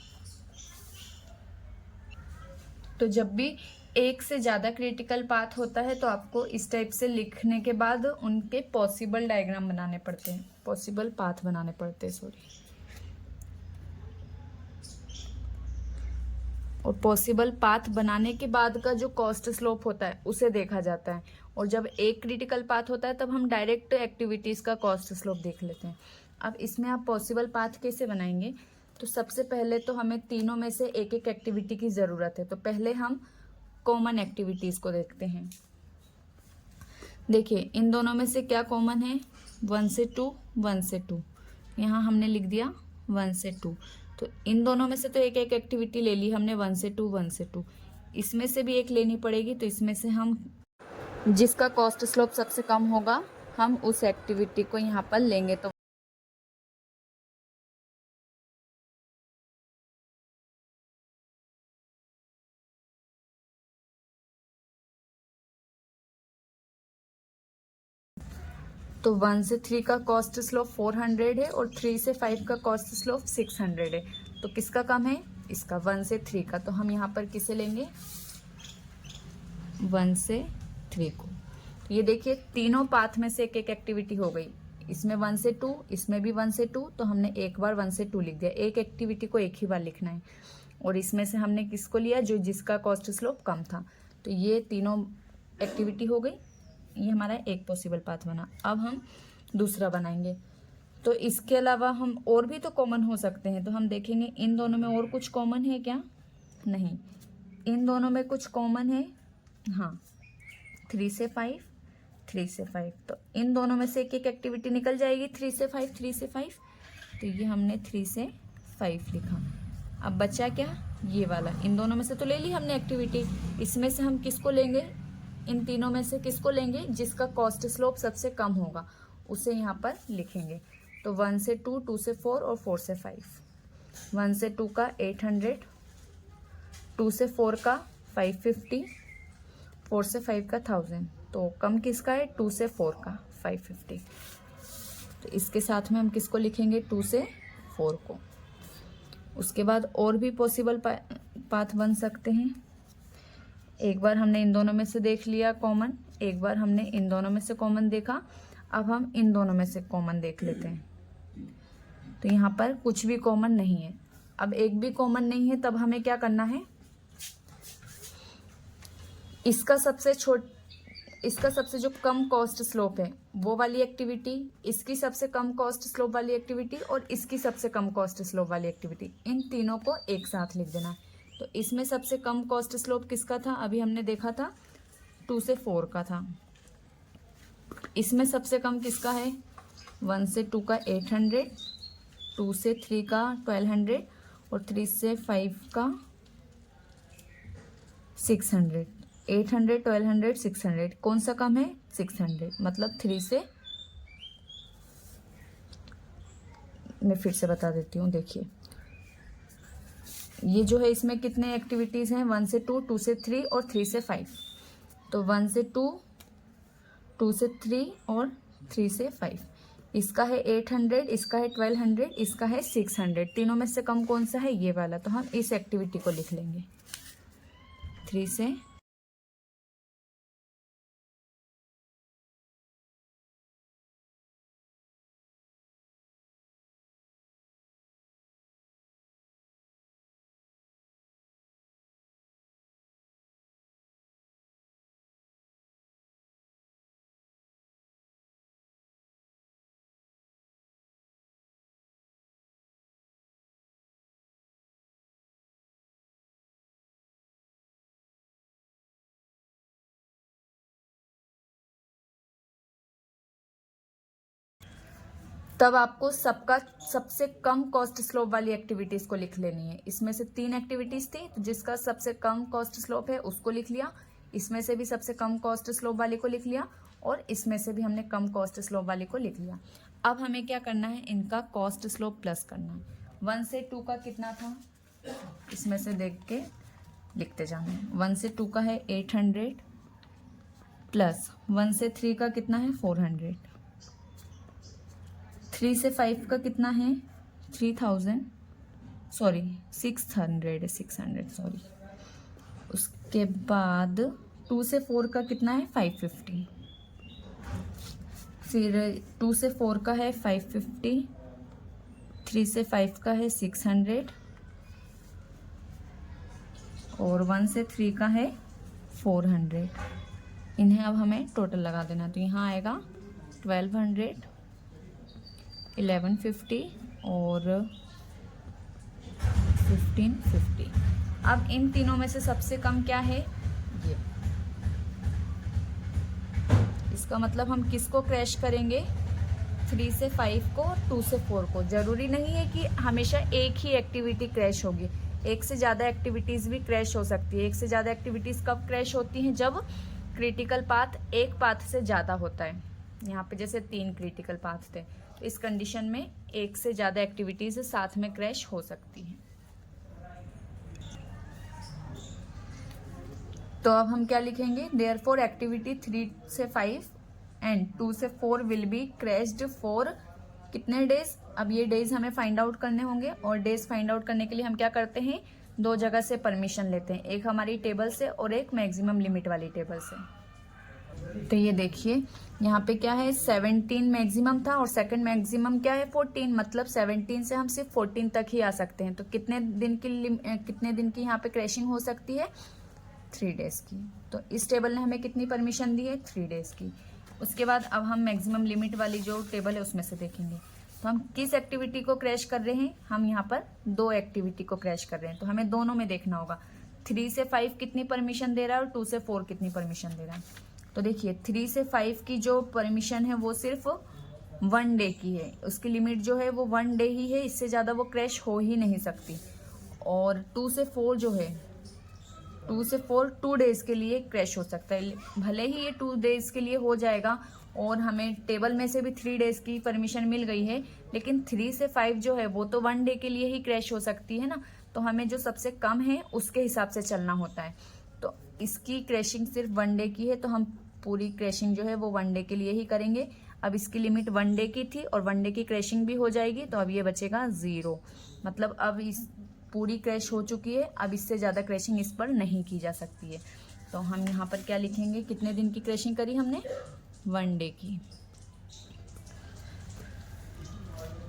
तो जब भी एक से ज़्यादा क्रिटिकल पाथ होता है तो आपको इस टाइप से लिखने के बाद उनके पॉसिबल डायग्राम बनाने पड़ते हैं, पॉसिबल पाथ बनाने पड़ते हैं, सॉरी। और पॉसिबल पाथ बनाने के बाद का जो कॉस्ट स्लोप होता है उसे देखा जाता है। और जब एक क्रिटिकल पाथ होता है तब हम डायरेक्ट एक्टिविटीज़ का कॉस्ट स्लोप देख लेते हैं। अब इसमें आप पॉसिबल पाथ कैसे बनाएंगे। तो सबसे पहले तो हमें तीनों में से एक एक एक्टिविटी की ज़रूरत है। तो पहले हम कॉमन एक्टिविटीज़ को देखते हैं। देखिए इन दोनों में से क्या कॉमन है, 1 से 2, 1 से 2। यहाँ हमने लिख दिया 1 से 2। तो इन दोनों में से तो एक एक एक्टिविटी ले ली हमने, 1 से 2, 1 से 2। इसमें से भी एक लेनी पड़ेगी। तो इसमें से हम जिसका कॉस्ट स्लोप सबसे कम होगा हम उस एक्टिविटी को यहाँ पर लेंगे। तो तो 1 से 3 का कॉस्ट स्लोप 400 है और 3 से 5 का कॉस्ट स्लोप 600 है। तो किसका कम है, इसका 1 से 3 का। तो हम यहाँ पर किसे लेंगे, 1 से 3 को। तो ये देखिए तीनों पाथ में से एक एक एक्टिविटी हो गई। इसमें 1 से 2, इसमें भी 1 से 2। तो हमने एक बार 1 से 2 लिख दिया। एक एक्टिविटी को एक ही बार लिखना है। और इसमें से हमने किसको लिया, जो जिसका कॉस्ट स्लोप कम था। तो ये तीनों एक्टिविटी हो गई। ये हमारा एक पॉसिबल पाथ बना। अब हम दूसरा बनाएंगे। तो इसके अलावा हम और भी तो कॉमन हो सकते हैं। तो हम देखेंगे इन दोनों में और कुछ कॉमन है क्या, नहीं। इन दोनों में कुछ कॉमन है, हाँ, 3 से 5, 3 से 5। तो इन दोनों में से एक एक एक्टिविटी निकल जाएगी, 3 से 5, 3 से 5। तो ये हमने 3 से 5 लिखा। अब बचा क्या, ये वाला। इन दोनों में से तो ले ली हमने एक्टिविटी। इसमें से हम किसको लेंगे, इन तीनों में से किसको लेंगे, जिसका कॉस्ट स्लोप सबसे कम होगा उसे यहाँ पर लिखेंगे। तो 1 से 2, 2 से 4 और 4 से 5। 1 से 2 का 800, 2 से 4 का 550, 4 से 5 का 1000। तो कम किसका है, 2 से 4 का 550। तो इसके साथ में हम किसको लिखेंगे, 2 से 4 को। उसके बाद और भी पॉसिबल पाथ बन सकते हैं। एक बार हमने इन दोनों में से देख लिया कॉमन, एक बार हमने इन दोनों में से कॉमन देखा। अब हम इन दोनों में से कॉमन देख लेते हैं। तो यहाँ पर कुछ भी कॉमन नहीं है। अब एक भी कॉमन नहीं है, तब हमें क्या करना है, इसका सबसे जो कम कॉस्ट स्लोप है वो वाली एक्टिविटी, इसकी सबसे कम कॉस्ट स्लोप वाली एक्टिविटी और इसकी सबसे कम कॉस्ट स्लोप वाली एक्टिविटी, इन तीनों को एक साथ लिख देना है। तो इसमें सबसे कम कॉस्ट स्लोप किसका था, अभी हमने देखा था 2 से 4 का था। इसमें सबसे कम किसका है, 1 से 2 का 800, 2 से 3 का 1200 और 3 से 5 का 600। 800, 1200, 600, कौन सा कम है, 600। मतलब 3 से, मैं फिर से बता देती हूँ। देखिए ये जो है इसमें कितने एक्टिविटीज़ हैं, 1 से 2, 2 से 3 और 3 से 5। तो 1 से 2 2 से 3 और 3 से 5। इसका है 800, इसका है 1200, इसका है 600। तीनों में से कम कौन सा है? ये वाला। तो हम इस एक्टिविटी को लिख लेंगे 3 से। तब आपको सबका सबसे कम कॉस्ट स्लोप वाली एक्टिविटीज को लिख लेनी है। इसमें से 3 एक्टिविटीज थी, तो जिसका सबसे कम कॉस्ट स्लोप है उसको लिख लिया, इसमें से भी सबसे कम कॉस्ट स्लोप वाले को लिख लिया, और इसमें से भी हमने कम कॉस्ट स्लोप वाले को लिख लिया। अब हमें क्या करना है? इनका कॉस्ट स्लोप प्लस करना है। 1 से 2 का कितना था? इसमें से देख के लिखते जाना है। 1 से 2 का है 800 प्लस 1 से 3 का कितना है? 400। 3 से 5 का कितना है? 600 सॉरी। उसके बाद 2 से 4 का कितना है? 550। फिर 2 से 4 का है 550, 3 से 5 का है 600, और 1 से 3 का है 400। इन्हें अब हमें टोटल लगा देना। तो यहाँ आएगा 1200, 1150 और 1550। अब इन तीनों में से सबसे कम क्या है? ये। इसका मतलब हम किसको क्रैश करेंगे? 3 से 5 को और 2 से 4 को। जरूरी नहीं है कि हमेशा एक ही एक्टिविटी क्रैश होगी, एक से ज़्यादा एक्टिविटीज़ भी क्रैश हो सकती है। एक से ज़्यादा एक्टिविटीज़ कब क्रैश होती हैं? जब क्रिटिकल पाथ एक पाथ से ज़्यादा होता है। यहाँ पे जैसे 3 क्रिटिकल पाथ थे, तो इस कंडीशन में एक से ज़्यादा एक्टिविटीज़ साथ में क्रैश हो सकती हैं। तो अब हम क्या लिखेंगे? देयरफॉर एक्टिविटी 3 से 5 एंड 2 से 4 विल बी क्रैश्ड फॉर कितने डेज? अब ये डेज हमें फाइंड आउट करने होंगे, और डेज फाइंड आउट करने के लिए हम क्या करते हैं? 2 जगह से परमिशन लेते हैं, एक हमारी टेबल से और एक मैक्सिमम लिमिट वाली टेबल से। तो ये देखिए यहाँ पे क्या है? 17 मैक्सिमम था और सेकंड मैक्सिमम क्या है? 14। मतलब 17 से हम सिर्फ 14 तक ही आ सकते हैं। तो कितने दिन की यहाँ पे क्रैशिंग हो सकती है? 3 डेज की। तो इस टेबल ने हमें कितनी परमिशन दी है? 3 डेज की। उसके बाद अब हम मैक्सिमम लिमिट वाली जो टेबल है उसमें से देखेंगे। तो हम किस एक्टिविटी को क्रैश कर रहे हैं? हम यहाँ पर 2 एक्टिविटी को क्रैश कर रहे हैं, तो हमें दोनों में देखना होगा 3 से 5 कितनी परमिशन दे रहा है और 2 से 4 कितनी परमिशन दे रहा है। तो देखिए 3 से 5 की जो परमिशन है वो सिर्फ 1 डे की है, उसकी लिमिट जो है वो 1 डे ही है, इससे ज़्यादा वो क्रैश हो ही नहीं सकती। और 2 से 4 जो है, 2 से 4 2 डेज के लिए क्रैश हो सकता है। भले ही ये 2 डेज के लिए हो जाएगा और हमें टेबल में से भी 3 डेज की परमिशन मिल गई है, लेकिन 3 से 5 जो है वो तो 1 डे के लिए ही क्रैश हो सकती है ना। तो हमें जो सबसे कम है उसके हिसाब से चलना होता है। तो इसकी क्रैशिंग सिर्फ 1 डे की है, तो हम पूरी क्रैशिंग जो है वो 1 डे के लिए ही करेंगे। अब इसकी लिमिट 1 डे की थी और 1 डे की क्रैशिंग भी हो जाएगी, तो अब ये बचेगा 0। मतलब अब इस पूरी क्रैश हो चुकी है, अब इससे ज़्यादा क्रैशिंग इस पर नहीं की जा सकती है। तो हम यहाँ पर क्या लिखेंगे? कितने दिन की क्रैशिंग करी हमने? 1 डे की।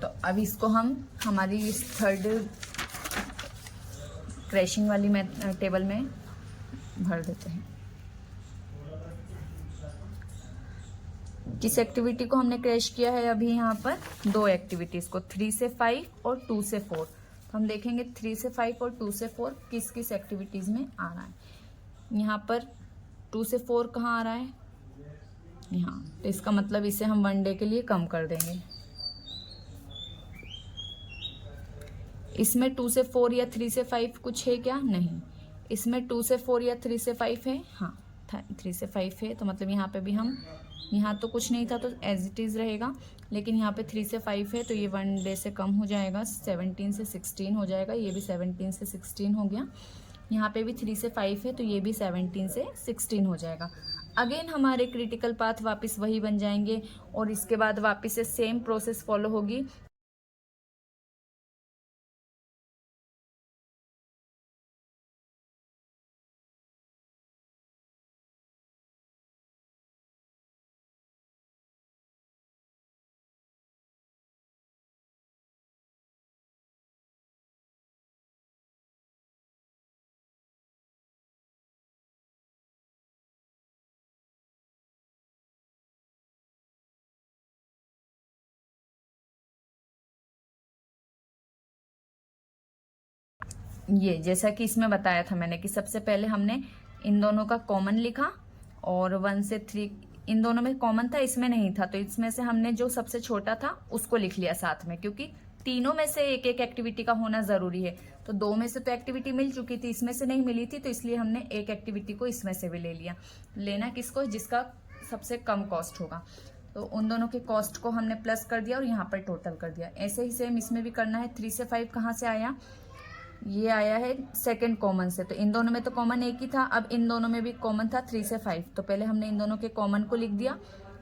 तो अब इसको हम हमारी इस थर्ड क्रैशिंग वाली टेबल में भर देते हैं। किस एक्टिविटी को हमने क्रैश किया है? अभी यहाँ पर 2 एक्टिविटीज़ को, 3 से 5 और 2 से 4। तो हम देखेंगे 3 से 5 और 2 से 4 किस किस एक्टिविटीज़ में आ रहा है। यहाँ पर 2 से 4 कहाँ आ रहा है? यहाँ। तो इसका मतलब इसे हम 1 डे के लिए कम कर देंगे। इसमें 2 से 4 या 3 से 5 कुछ है क्या? नहीं। इसमें 2 से 4 या 3 से 5 है? हाँ, 3 से 5 है। तो मतलब यहाँ पे भी हम, यहाँ तो कुछ नहीं था तो एज इट इज़ रहेगा, लेकिन यहाँ पे 3 से 5 है तो ये 1 डे से कम हो जाएगा, 17 से 16 हो जाएगा। ये भी 17 से 16 हो गया। यहाँ पे भी 3 से 5 है तो ये भी 17 से 16 हो जाएगा। अगेन हमारे क्रिटिकल पाथ वापस वही बन जाएंगे और इसके बाद वापस से सेम प्रोसेस फॉलो होगी। ये जैसा कि इसमें बताया था मैंने कि सबसे पहले हमने इन दोनों का कॉमन लिखा और 1 से 3 इन दोनों में कॉमन था, इसमें नहीं था, तो इसमें से हमने जो सबसे छोटा था उसको लिख लिया साथ में, क्योंकि तीनों में से एक एक एक्टिविटी का होना जरूरी है। तो 2 में से तो एक्टिविटी मिल चुकी थी, इसमें से नहीं मिली थी, तो इसलिए हमने एक एक्टिविटी को इसमें से भी ले लिया। लेना किसको, जिसका सबसे कम कॉस्ट होगा। तो उन दोनों के कॉस्ट को हमने प्लस कर दिया और यहाँ पर टोटल कर दिया। ऐसे ही सेम इसमें भी करना है। 3 से 5 कहाँ से आया, ये आया है सेकंड कॉमन से, तो इन दोनों में तो कॉमन एक ही था, अब इन दोनों में भी कॉमन था 3 से 5, तो पहले हमने इन दोनों के कॉमन को लिख दिया।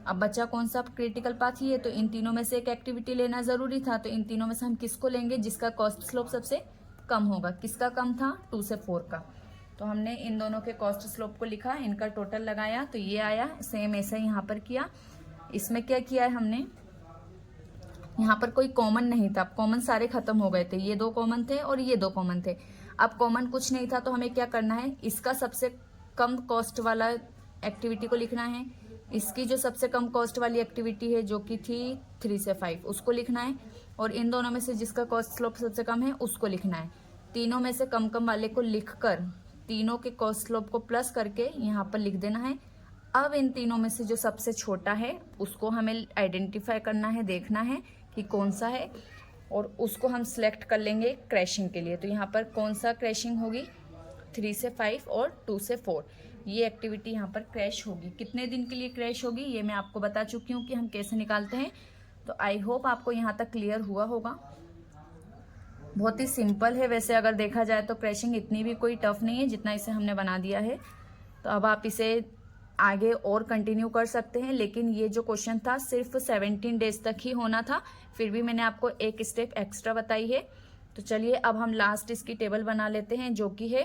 अब बचा कौन सा, क्रिटिकल पाथ ही है, तो इन तीनों में से एक एक्टिविटी लेना जरूरी था, तो इन तीनों में से हम किसको लेंगे, जिसका कॉस्ट स्लोप सबसे कम होगा। किसका कम था, 2 से 4 का। तो हमने इन दोनों के कॉस्ट स्लोप को लिखा, इनका टोटल लगाया, तो ये आया। सेम ऐसा ही यहाँ पर किया। इसमें क्या किया है हमने, यहाँ पर कोई कॉमन नहीं था, अब कॉमन सारे खत्म हो गए थे, ये 2 कॉमन थे और ये 2 कॉमन थे। अब कॉमन कुछ नहीं था, तो हमें क्या करना है, इसका सबसे कम कॉस्ट वाला एक्टिविटी को लिखना है, इसकी जो सबसे कम कॉस्ट वाली एक्टिविटी है जो कि थी 3 से 5 उसको लिखना है, और इन दोनों में से जिसका कॉस्ट स्लोप सबसे कम है उसको लिखना है। तीनों में से कम कम वाले को लिखकर तीनों के कॉस्ट स्लोप को प्लस करके यहाँ पर लिख देना है। अब इन तीनों में से जो सबसे छोटा है उसको हमें आइडेंटिफाई करना है, देखना है कि कौन सा है, और उसको हम सिलेक्ट कर लेंगे क्रैशिंग के लिए। तो यहाँ पर कौन सा क्रैशिंग होगी, 3 से 5 और 2 से 4, ये एक्टिविटी यहाँ पर क्रैश होगी। कितने दिन के लिए क्रैश होगी ये मैं आपको बता चुकी हूँ कि हम कैसे निकालते हैं। तो आई होप आपको यहाँ तक क्लियर हुआ होगा। बहुत ही सिंपल है वैसे, अगर देखा जाए तो क्रैशिंग इतनी भी कोई टफ नहीं है जितना इसे हमने बना दिया है। तो अब आप इसे आगे और कंटिन्यू कर सकते हैं, लेकिन ये जो क्वेश्चन था सिर्फ 17 डेज तक ही होना था, फिर भी मैंने आपको एक स्टेप एक्स्ट्रा बताई है। तो चलिए अब हम लास्ट इसकी टेबल बना लेते हैं, जो कि है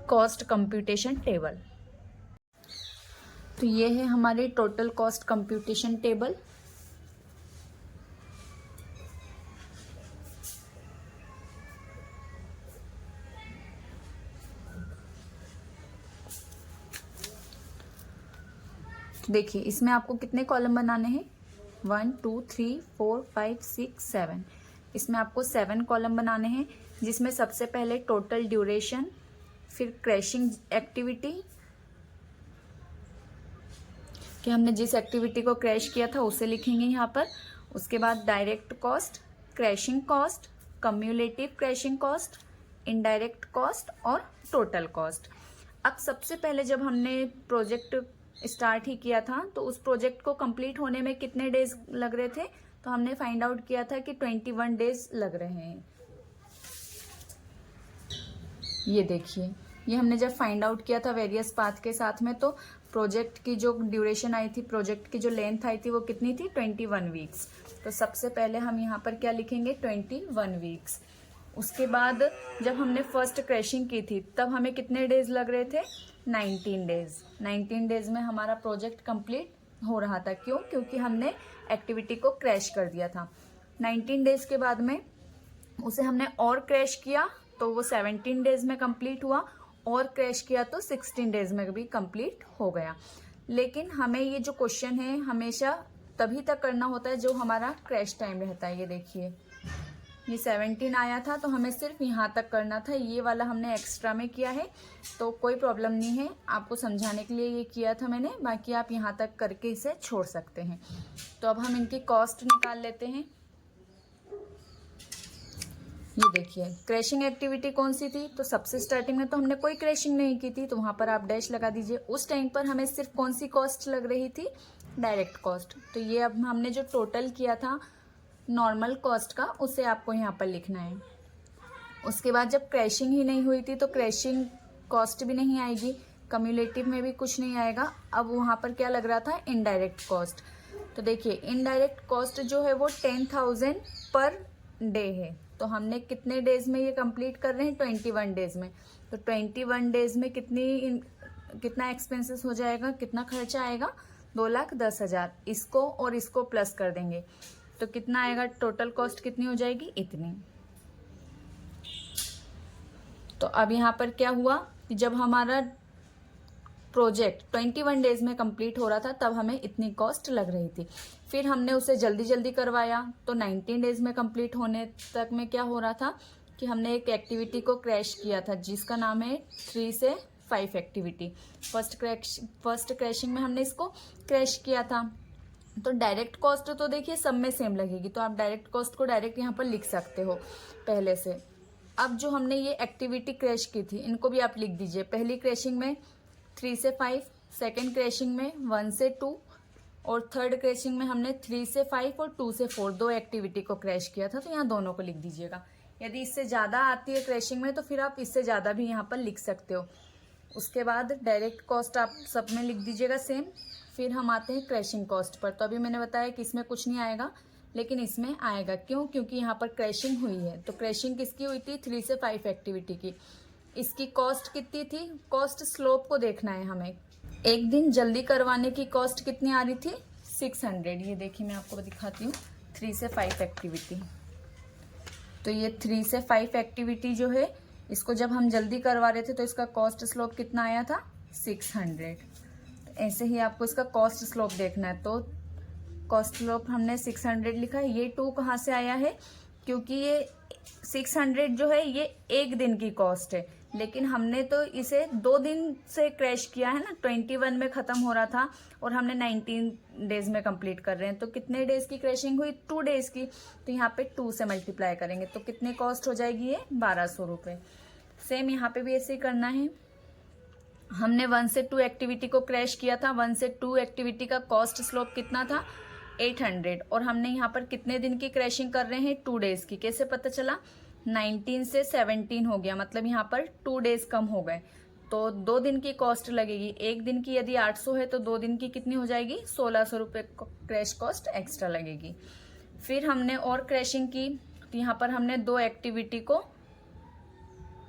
कॉस्ट कंप्यूटेशन टेबल। तो ये है हमारी टोटल कॉस्ट कंप्यूटेशन टेबल। देखिए इसमें आपको कितने कॉलम बनाने हैं, 1 2 3 4 5 6 7, इसमें आपको 7 कॉलम बनाने हैं, जिसमें सबसे पहले टोटल ड्यूरेशन, फिर क्रैशिंग एक्टिविटी कि हमने जिस एक्टिविटी को क्रैश किया था उसे लिखेंगे यहाँ पर, उसके बाद direct cost, crashing cost, cumulative crashing cost, indirect cost और टोटल कॉस्ट। अब सबसे पहले जब हमने प्रोजेक्ट स्टार्ट ही किया था तो उस प्रोजेक्ट को कंप्लीट होने में कितने डेज लग रहे थे, तो हमने फाइंड आउट किया था कि 21 डेज लग रहे हैं। ये देखिए, ये हमने जब फाइंड आउट किया था वेरियस पाथ के साथ में, तो प्रोजेक्ट की जो ड्यूरेशन आई थी, प्रोजेक्ट की जो लेंथ आई थी वो कितनी थी, 21 वीक्स। तो सबसे पहले हम यहाँ पर क्या लिखेंगे, 21 वीक्स। उसके बाद जब हमने फर्स्ट क्रैशिंग की थी तब हमें कितने डेज लग रहे थे, 19 डेज। 19 डेज में हमारा प्रोजेक्ट कंप्लीट हो रहा था। क्यों, क्योंकि हमने एक्टिविटी को क्रैश कर दिया था। 19 डेज के बाद में उसे हमने और क्रैश किया तो वो 17 डेज में कंप्लीट हुआ, और क्रैश किया तो 16 डेज में भी कंप्लीट हो गया। लेकिन हमें ये जो क्वेश्चन है हमेशा तभी तक करना होता है जो हमारा क्रैश टाइम रहता है। ये देखिए, ये 17 आया था तो हमें सिर्फ यहाँ तक करना था, ये वाला हमने एक्स्ट्रा में किया है, तो कोई प्रॉब्लम नहीं है, आपको समझाने के लिए ये किया था मैंने, बाकी आप यहाँ तक करके इसे छोड़ सकते हैं। तो अब हम इनकी कॉस्ट निकाल लेते हैं। ये देखिए, क्रैशिंग एक्टिविटी कौन सी थी, तो सबसे स्टार्टिंग में तो हमने कोई क्रैशिंग नहीं की थी, तो वहाँ पर आप डैश लगा दीजिए। उस टाइम पर हमें सिर्फ कौन सी कॉस्ट लग रही थी, डायरेक्ट कॉस्ट। तो ये अब हमने जो टोटल किया था नॉर्मल कॉस्ट का, उसे आपको यहाँ पर लिखना है। उसके बाद जब क्रैशिंग ही नहीं हुई थी तो क्रैशिंग कॉस्ट भी नहीं आएगी, कम्युलेटिव में भी कुछ नहीं आएगा। अब वहाँ पर क्या लग रहा था, इनडायरेक्ट कॉस्ट। तो देखिए इनडायरेक्ट कॉस्ट जो है वो 10,000 पर डे है। तो हमने कितने डेज में ये कंप्लीट कर रहे हैं, 21 डेज में। तो 21 डेज में कितना एक्सपेंसेस हो जाएगा, कितना खर्चा आएगा, 2,10,000। इसको और इसको प्लस कर देंगे तो कितना आएगा, टोटल कॉस्ट कितनी हो जाएगी, इतनी। तो अब यहाँ पर क्या हुआ कि जब हमारा प्रोजेक्ट 21 डेज में कंप्लीट हो रहा था तब हमें इतनी कॉस्ट लग रही थी। फिर हमने उसे जल्दी जल्दी करवाया तो 19 डेज में कंप्लीट होने तक में क्या हो रहा था कि हमने एक एक्टिविटी को क्रैश किया था जिसका नाम है 3 से 5 एक्टिविटी। फर्स्ट क्रैशिंग में हमने इसको क्रैश किया था। तो डायरेक्ट कॉस्ट तो देखिए सब में सेम लगेगी, तो आप डायरेक्ट कॉस्ट को डायरेक्ट यहाँ पर लिख सकते हो पहले से। अब जो हमने ये एक्टिविटी क्रैश की थी इनको भी आप लिख दीजिए। पहली क्रैशिंग में 3 से 5, सेकेंड क्रैशिंग में 1 से 2 और थर्ड क्रैशिंग में हमने 3 से 5 और 2 से 4 दो एक्टिविटी को क्रैश किया था। तो यहाँ दोनों को लिख दीजिएगा। यदि इससे ज़्यादा आती है क्रैशिंग में तो फिर आप इससे ज़्यादा भी यहाँ पर लिख सकते हो। उसके बाद डायरेक्ट कॉस्ट आप सब में लिख दीजिएगा सेम। फिर हम आते हैं क्रैशिंग कॉस्ट पर। तो अभी मैंने बताया कि इसमें कुछ नहीं आएगा लेकिन इसमें आएगा। क्यों? क्योंकि यहाँ पर क्रैशिंग हुई है। तो क्रैशिंग किसकी हुई थी, 3 से 5 एक्टिविटी की। इसकी कॉस्ट कितनी थी, कॉस्ट स्लोप को देखना है हमें। एक दिन जल्दी करवाने की कॉस्ट कितनी आ रही थी, 600। ये देखिए मैं आपको दिखाती हूँ, 3 से 5 एक्टिविटी। तो ये 3 से 5 एक्टिविटी जो है इसको जब हम जल्दी करवा रहे थे तो इसका कॉस्ट स्लोप कितना आया था, 600। ऐसे ही आपको इसका कॉस्ट स्लोप देखना है। तो कॉस्ट स्लोप हमने 600 लिखा है। ये 2 कहाँ से आया है, क्योंकि ये 600 जो है ये एक दिन की कॉस्ट है, लेकिन हमने तो इसे 2 दिन से क्रैश किया है ना। 21 में ख़त्म हो रहा था और हमने 19 डेज में कंप्लीट कर रहे हैं। तो कितने डेज की क्रैशिंग हुई, 2 डेज की। तो यहाँ पे 2 से मल्टीप्लाई करेंगे तो कितने कॉस्ट हो जाएगी, ये 1200 रुपये। सेम यहाँ पे भी ऐसे ही करना है। हमने 1 से 2 एक्टिविटी को क्रैश किया था। 1 से 2 एक्टिविटी का कॉस्ट स्लोप कितना था, 800। और हमने यहाँ पर कितने दिन की क्रैशिंग कर रहे हैं, 2 डेज की। कैसे पता चला, 19 से 17 हो गया, मतलब यहाँ पर 2 डेज कम हो गए। तो 2 दिन की कॉस्ट लगेगी। एक दिन की यदि 800 है तो 2 दिन की कितनी हो जाएगी, 1600 रुपये क्रैश कॉस्ट एक्स्ट्रा लगेगी। फिर हमने और क्रैशिंग की तो यहाँ पर हमने 2 एक्टिविटी को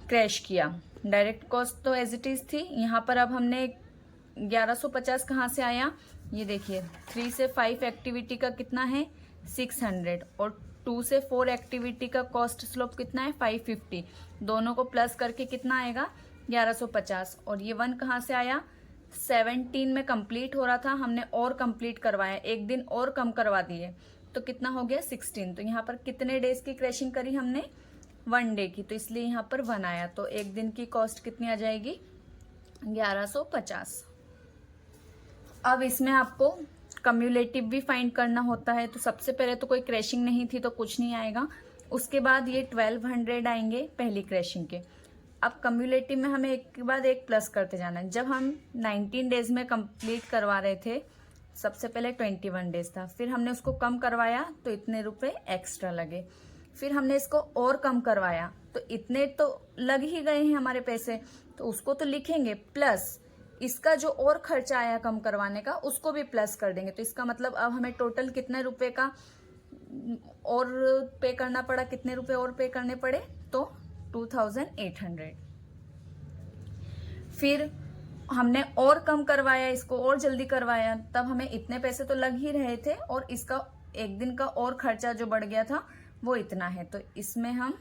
क्रैश किया। डायरेक्ट कॉस्ट तो एज इट इज थी। यहाँ पर अब हमने 1150 कहाँ से आया, ये देखिए 3 से 5 एक्टिविटी का कितना है, 600 और 2 से 4 एक्टिविटी का कॉस्ट स्लोप कितना है, 550। दोनों को प्लस करके कितना आएगा, 1150। और ये 1 कहाँ से आया, 17 में कंप्लीट हो रहा था, हमने और कंप्लीट करवाया, एक दिन और कम करवा दिए तो कितना हो गया, 16। तो यहाँ पर कितने डेज की क्रैशिंग करी हमने, 1 डे की, तो इसलिए यहाँ पर 1 आया। तो एक दिन की कॉस्ट कितनी आ जाएगी, 1150। अब इसमें आपको कम्युलेटिव भी फाइंड करना होता है। तो सबसे पहले तो कोई क्रैशिंग नहीं थी तो कुछ नहीं आएगा। उसके बाद ये 1200 आएंगे पहली क्रैशिंग के। अब कम्युलेटिव में हमें एक के बाद एक प्लस करते जाना है। जब हम 19 डेज में कंप्लीट करवा रहे थे, सबसे पहले 21 डेज था, फिर हमने उसको कम करवाया तो इतने रुपए एक्स्ट्रा लगे। फिर हमने इसको और कम करवाया तो इतने तो लग ही गए हैं हमारे पैसे, तो उसको तो लिखेंगे, प्लस इसका जो और खर्चा आया कम करवाने का उसको भी प्लस कर देंगे। तो इसका मतलब अब हमें टोटल कितने रुपए का और पे करना पड़ा, कितने रुपए और पे करने पड़े, तो 2800। फिर हमने और कम करवाया, इसको और जल्दी करवाया, तब हमें इतने पैसे तो लग ही रहे थे और इसका एक दिन का और खर्चा जो बढ़ गया था वो इतना है। तो इसमें हम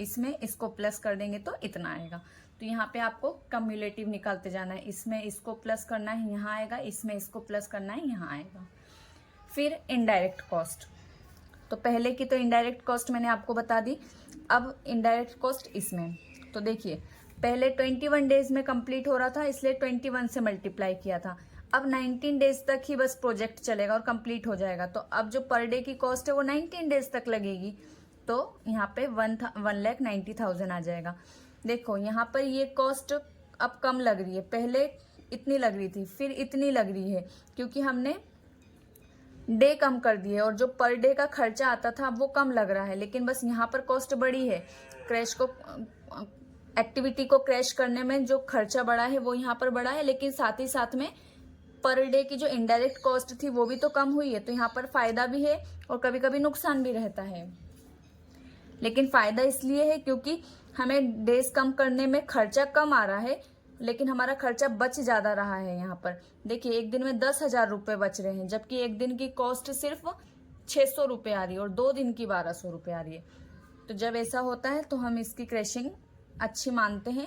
इसको प्लस कर देंगे तो इतना आएगा। तो यहाँ पे आपको कम्युलेटिव निकालते जाना है। इसमें इसको प्लस करना है, यहाँ आएगा, इसमें इसको प्लस करना है, यहाँ आएगा। फिर इनडायरेक्ट कॉस्ट, तो पहले की तो इनडायरेक्ट कॉस्ट मैंने आपको बता दी। अब इनडायरेक्ट कॉस्ट इसमें, तो देखिए पहले 21 डेज में कंप्लीट हो रहा था इसलिए 21 से मल्टीप्लाई किया था। अब 19 डेज तक ही बस प्रोजेक्ट चलेगा और कंप्लीट हो जाएगा। तो अब जो पर डे की कॉस्ट है वो 19 डेज तक लगेगी। तो यहाँ पे 1,90,000 आ जाएगा। देखो यहाँ पर ये कॉस्ट अब कम लग रही है, पहले इतनी लग रही थी, फिर इतनी लग रही है, क्योंकि हमने डे कम कर दिए और जो पर डे का खर्चा आता था वो कम लग रहा है। लेकिन बस यहाँ पर कॉस्ट बड़ी है, क्रैश को एक्टिविटी को क्रैश करने में जो खर्चा बढ़ा है वो यहाँ पर बढ़ा है, लेकिन साथ ही साथ में पर डे की जो इनडायरेक्ट कॉस्ट थी वो भी तो कम हुई है। तो यहाँ पर फायदा भी है और कभी कभी नुकसान भी रहता है। लेकिन फायदा इसलिए है क्योंकि हमें डेज कम करने में खर्चा कम आ रहा है, लेकिन हमारा खर्चा बच ज्यादा रहा है। यहाँ पर देखिए एक दिन में 10,000 रुपये बच रहे हैं, जबकि एक दिन की कॉस्ट सिर्फ 600 रुपये आ रही है और 2 दिन की 1200 रुपये आ रही है। तो जब ऐसा होता है तो हम इसकी क्रैशिंग अच्छी मानते हैं।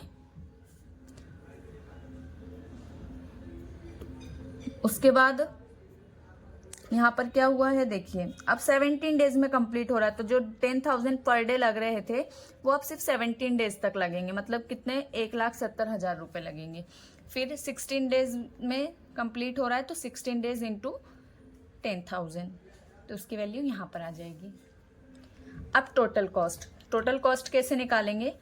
उसके बाद यहाँ पर क्या हुआ है देखिए, अब 17 डेज में कंप्लीट हो रहा है। तो जो 10,000 पर डे लग रहे थे वो अब सिर्फ 17 डेज तक लगेंगे, मतलब कितने 1,70,000 रुपये लगेंगे। फिर 16 डेज में कंप्लीट हो रहा है तो 16 डेज इंटू 10,000, तो उसकी वैल्यू यहाँ पर आ जाएगी। अब टोटल कॉस्ट कैसे निकालेंगे,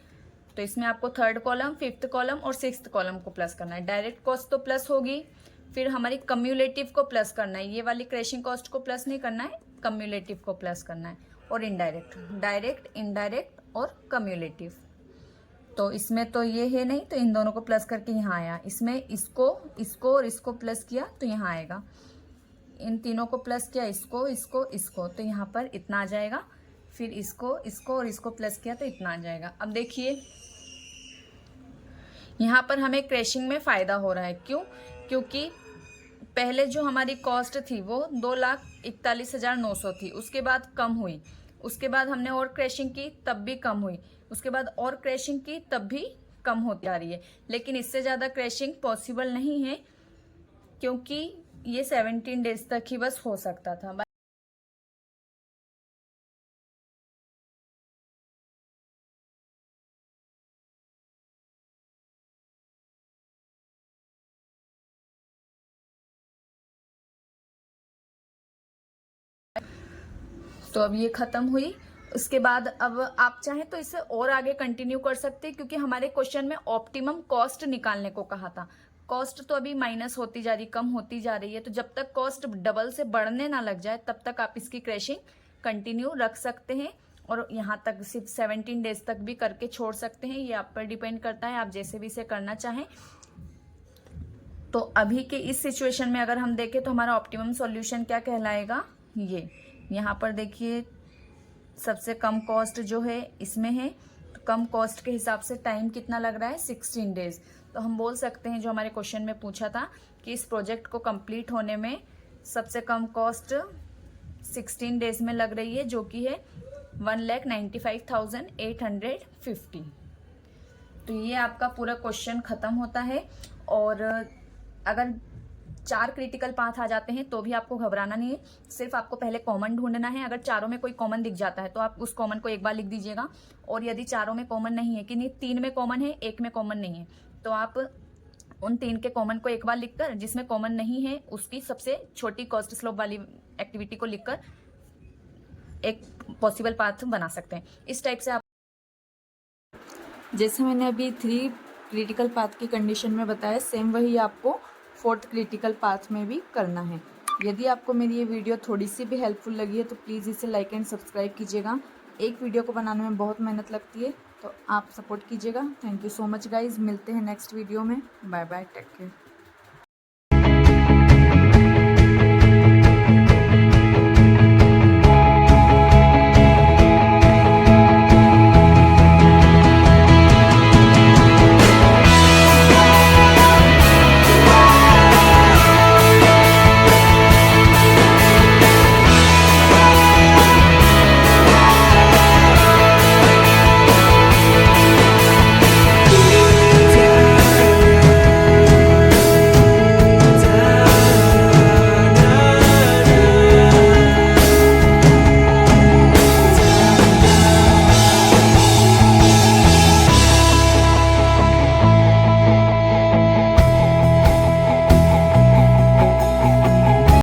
तो इसमें आपको 3rd कॉलम, 5th कॉलम और 6th कॉलम को प्लस करना है। डायरेक्ट कॉस्ट तो प्लस होगी, फिर हमारी कम्युलेटिव को प्लस करना है। ये वाली क्रैशिंग कॉस्ट को प्लस नहीं करना है, कम्युलेटिव को प्लस करना है। और डायरेक्ट, इनडायरेक्ट और कम्युलेटिव। तो इसमें तो ये है नहीं, तो इन दोनों को प्लस करके यहाँ आया। इसमें इसको और इसको प्लस किया तो यहाँ आएगा। इन तीनों को प्लस किया, इसको, तो यहाँ पर इतना आ जाएगा। फिर इसको और इसको प्लस किया तो इतना आ जाएगा। अब देखिए यहाँ पर हमें क्रैशिंग में फ़ायदा हो रहा है। क्यों? क्योंकि पहले जो हमारी कॉस्ट थी वो 2,41,900 थी, उसके बाद कम हुई। उसके बाद हमने और क्रैशिंग की तब भी कम हुई, उसके बाद और क्रैशिंग की तब भी कम होती आ रही है। लेकिन इससे ज़्यादा क्रैशिंग पॉसिबल नहीं है, क्योंकि ये 17 डेज तक ही बस हो सकता था। तो अब ये खत्म हुई। उसके बाद अब आप चाहें तो इसे और आगे कंटिन्यू कर सकते हैं, क्योंकि हमारे क्वेश्चन में ऑप्टिमम कॉस्ट निकालने को कहा था। कॉस्ट तो अभी माइनस होती जा रही, कम होती जा रही है। तो जब तक कॉस्ट डबल से बढ़ने ना लग जाए तब तक आप इसकी क्रैशिंग कंटिन्यू रख सकते हैं, और यहाँ तक सिर्फ 17 डेज तक भी करके छोड़ सकते हैं। ये आप पर डिपेंड करता है, आप जैसे भी इसे करना चाहें। तो अभी के इस सिचुएशन में अगर हम देखें तो हमारा ऑप्टिमम सॉल्यूशन क्या कहलाएगा, ये यहाँ पर देखिए सबसे कम कॉस्ट जो है इसमें है। तो कम कॉस्ट के हिसाब से टाइम कितना लग रहा है, 16 डेज। तो हम बोल सकते हैं जो हमारे क्वेश्चन में पूछा था कि इस प्रोजेक्ट को कंप्लीट होने में सबसे कम कॉस्ट 16 डेज में लग रही है, जो कि है 1,95,850। तो ये आपका पूरा क्वेश्चन खत्म होता है। और अगर 4 क्रिटिकल पाथ आ जाते हैं तो भी आपको घबराना नहीं है, सिर्फ आपको पहले कॉमन ढूंढना है। अगर चारों में कोई कॉमन दिख जाता है तो आप उस कॉमन को एक बार लिख दीजिएगा, और यदि चारों में कॉमन नहीं है, कि नहीं 3 में कॉमन है, 1 में कॉमन नहीं है, तो आप उन 3 के कॉमन को एक बार लिखकर जिसमें कॉमन नहीं है उसकी सबसे छोटी कॉस्ट स्लोप वाली एक्टिविटी को लिखकर एक पॉसिबल पाथ बना सकते हैं। इस टाइप से आप, जैसे मैंने अभी 3 क्रिटिकल पाथ की कंडीशन में बताया, सेम वही आपको 4th क्रिटिकल पाथ में भी करना है। यदि आपको मेरी ये वीडियो थोड़ी सी भी हेल्पफुल लगी है तो प्लीज़ इसे लाइक एंड सब्सक्राइब कीजिएगा। एक वीडियो को बनाने में बहुत मेहनत लगती है, तो आप सपोर्ट कीजिएगा। Thank you so much guys, मिलते हैं नेक्स्ट वीडियो में। Bye bye, take care.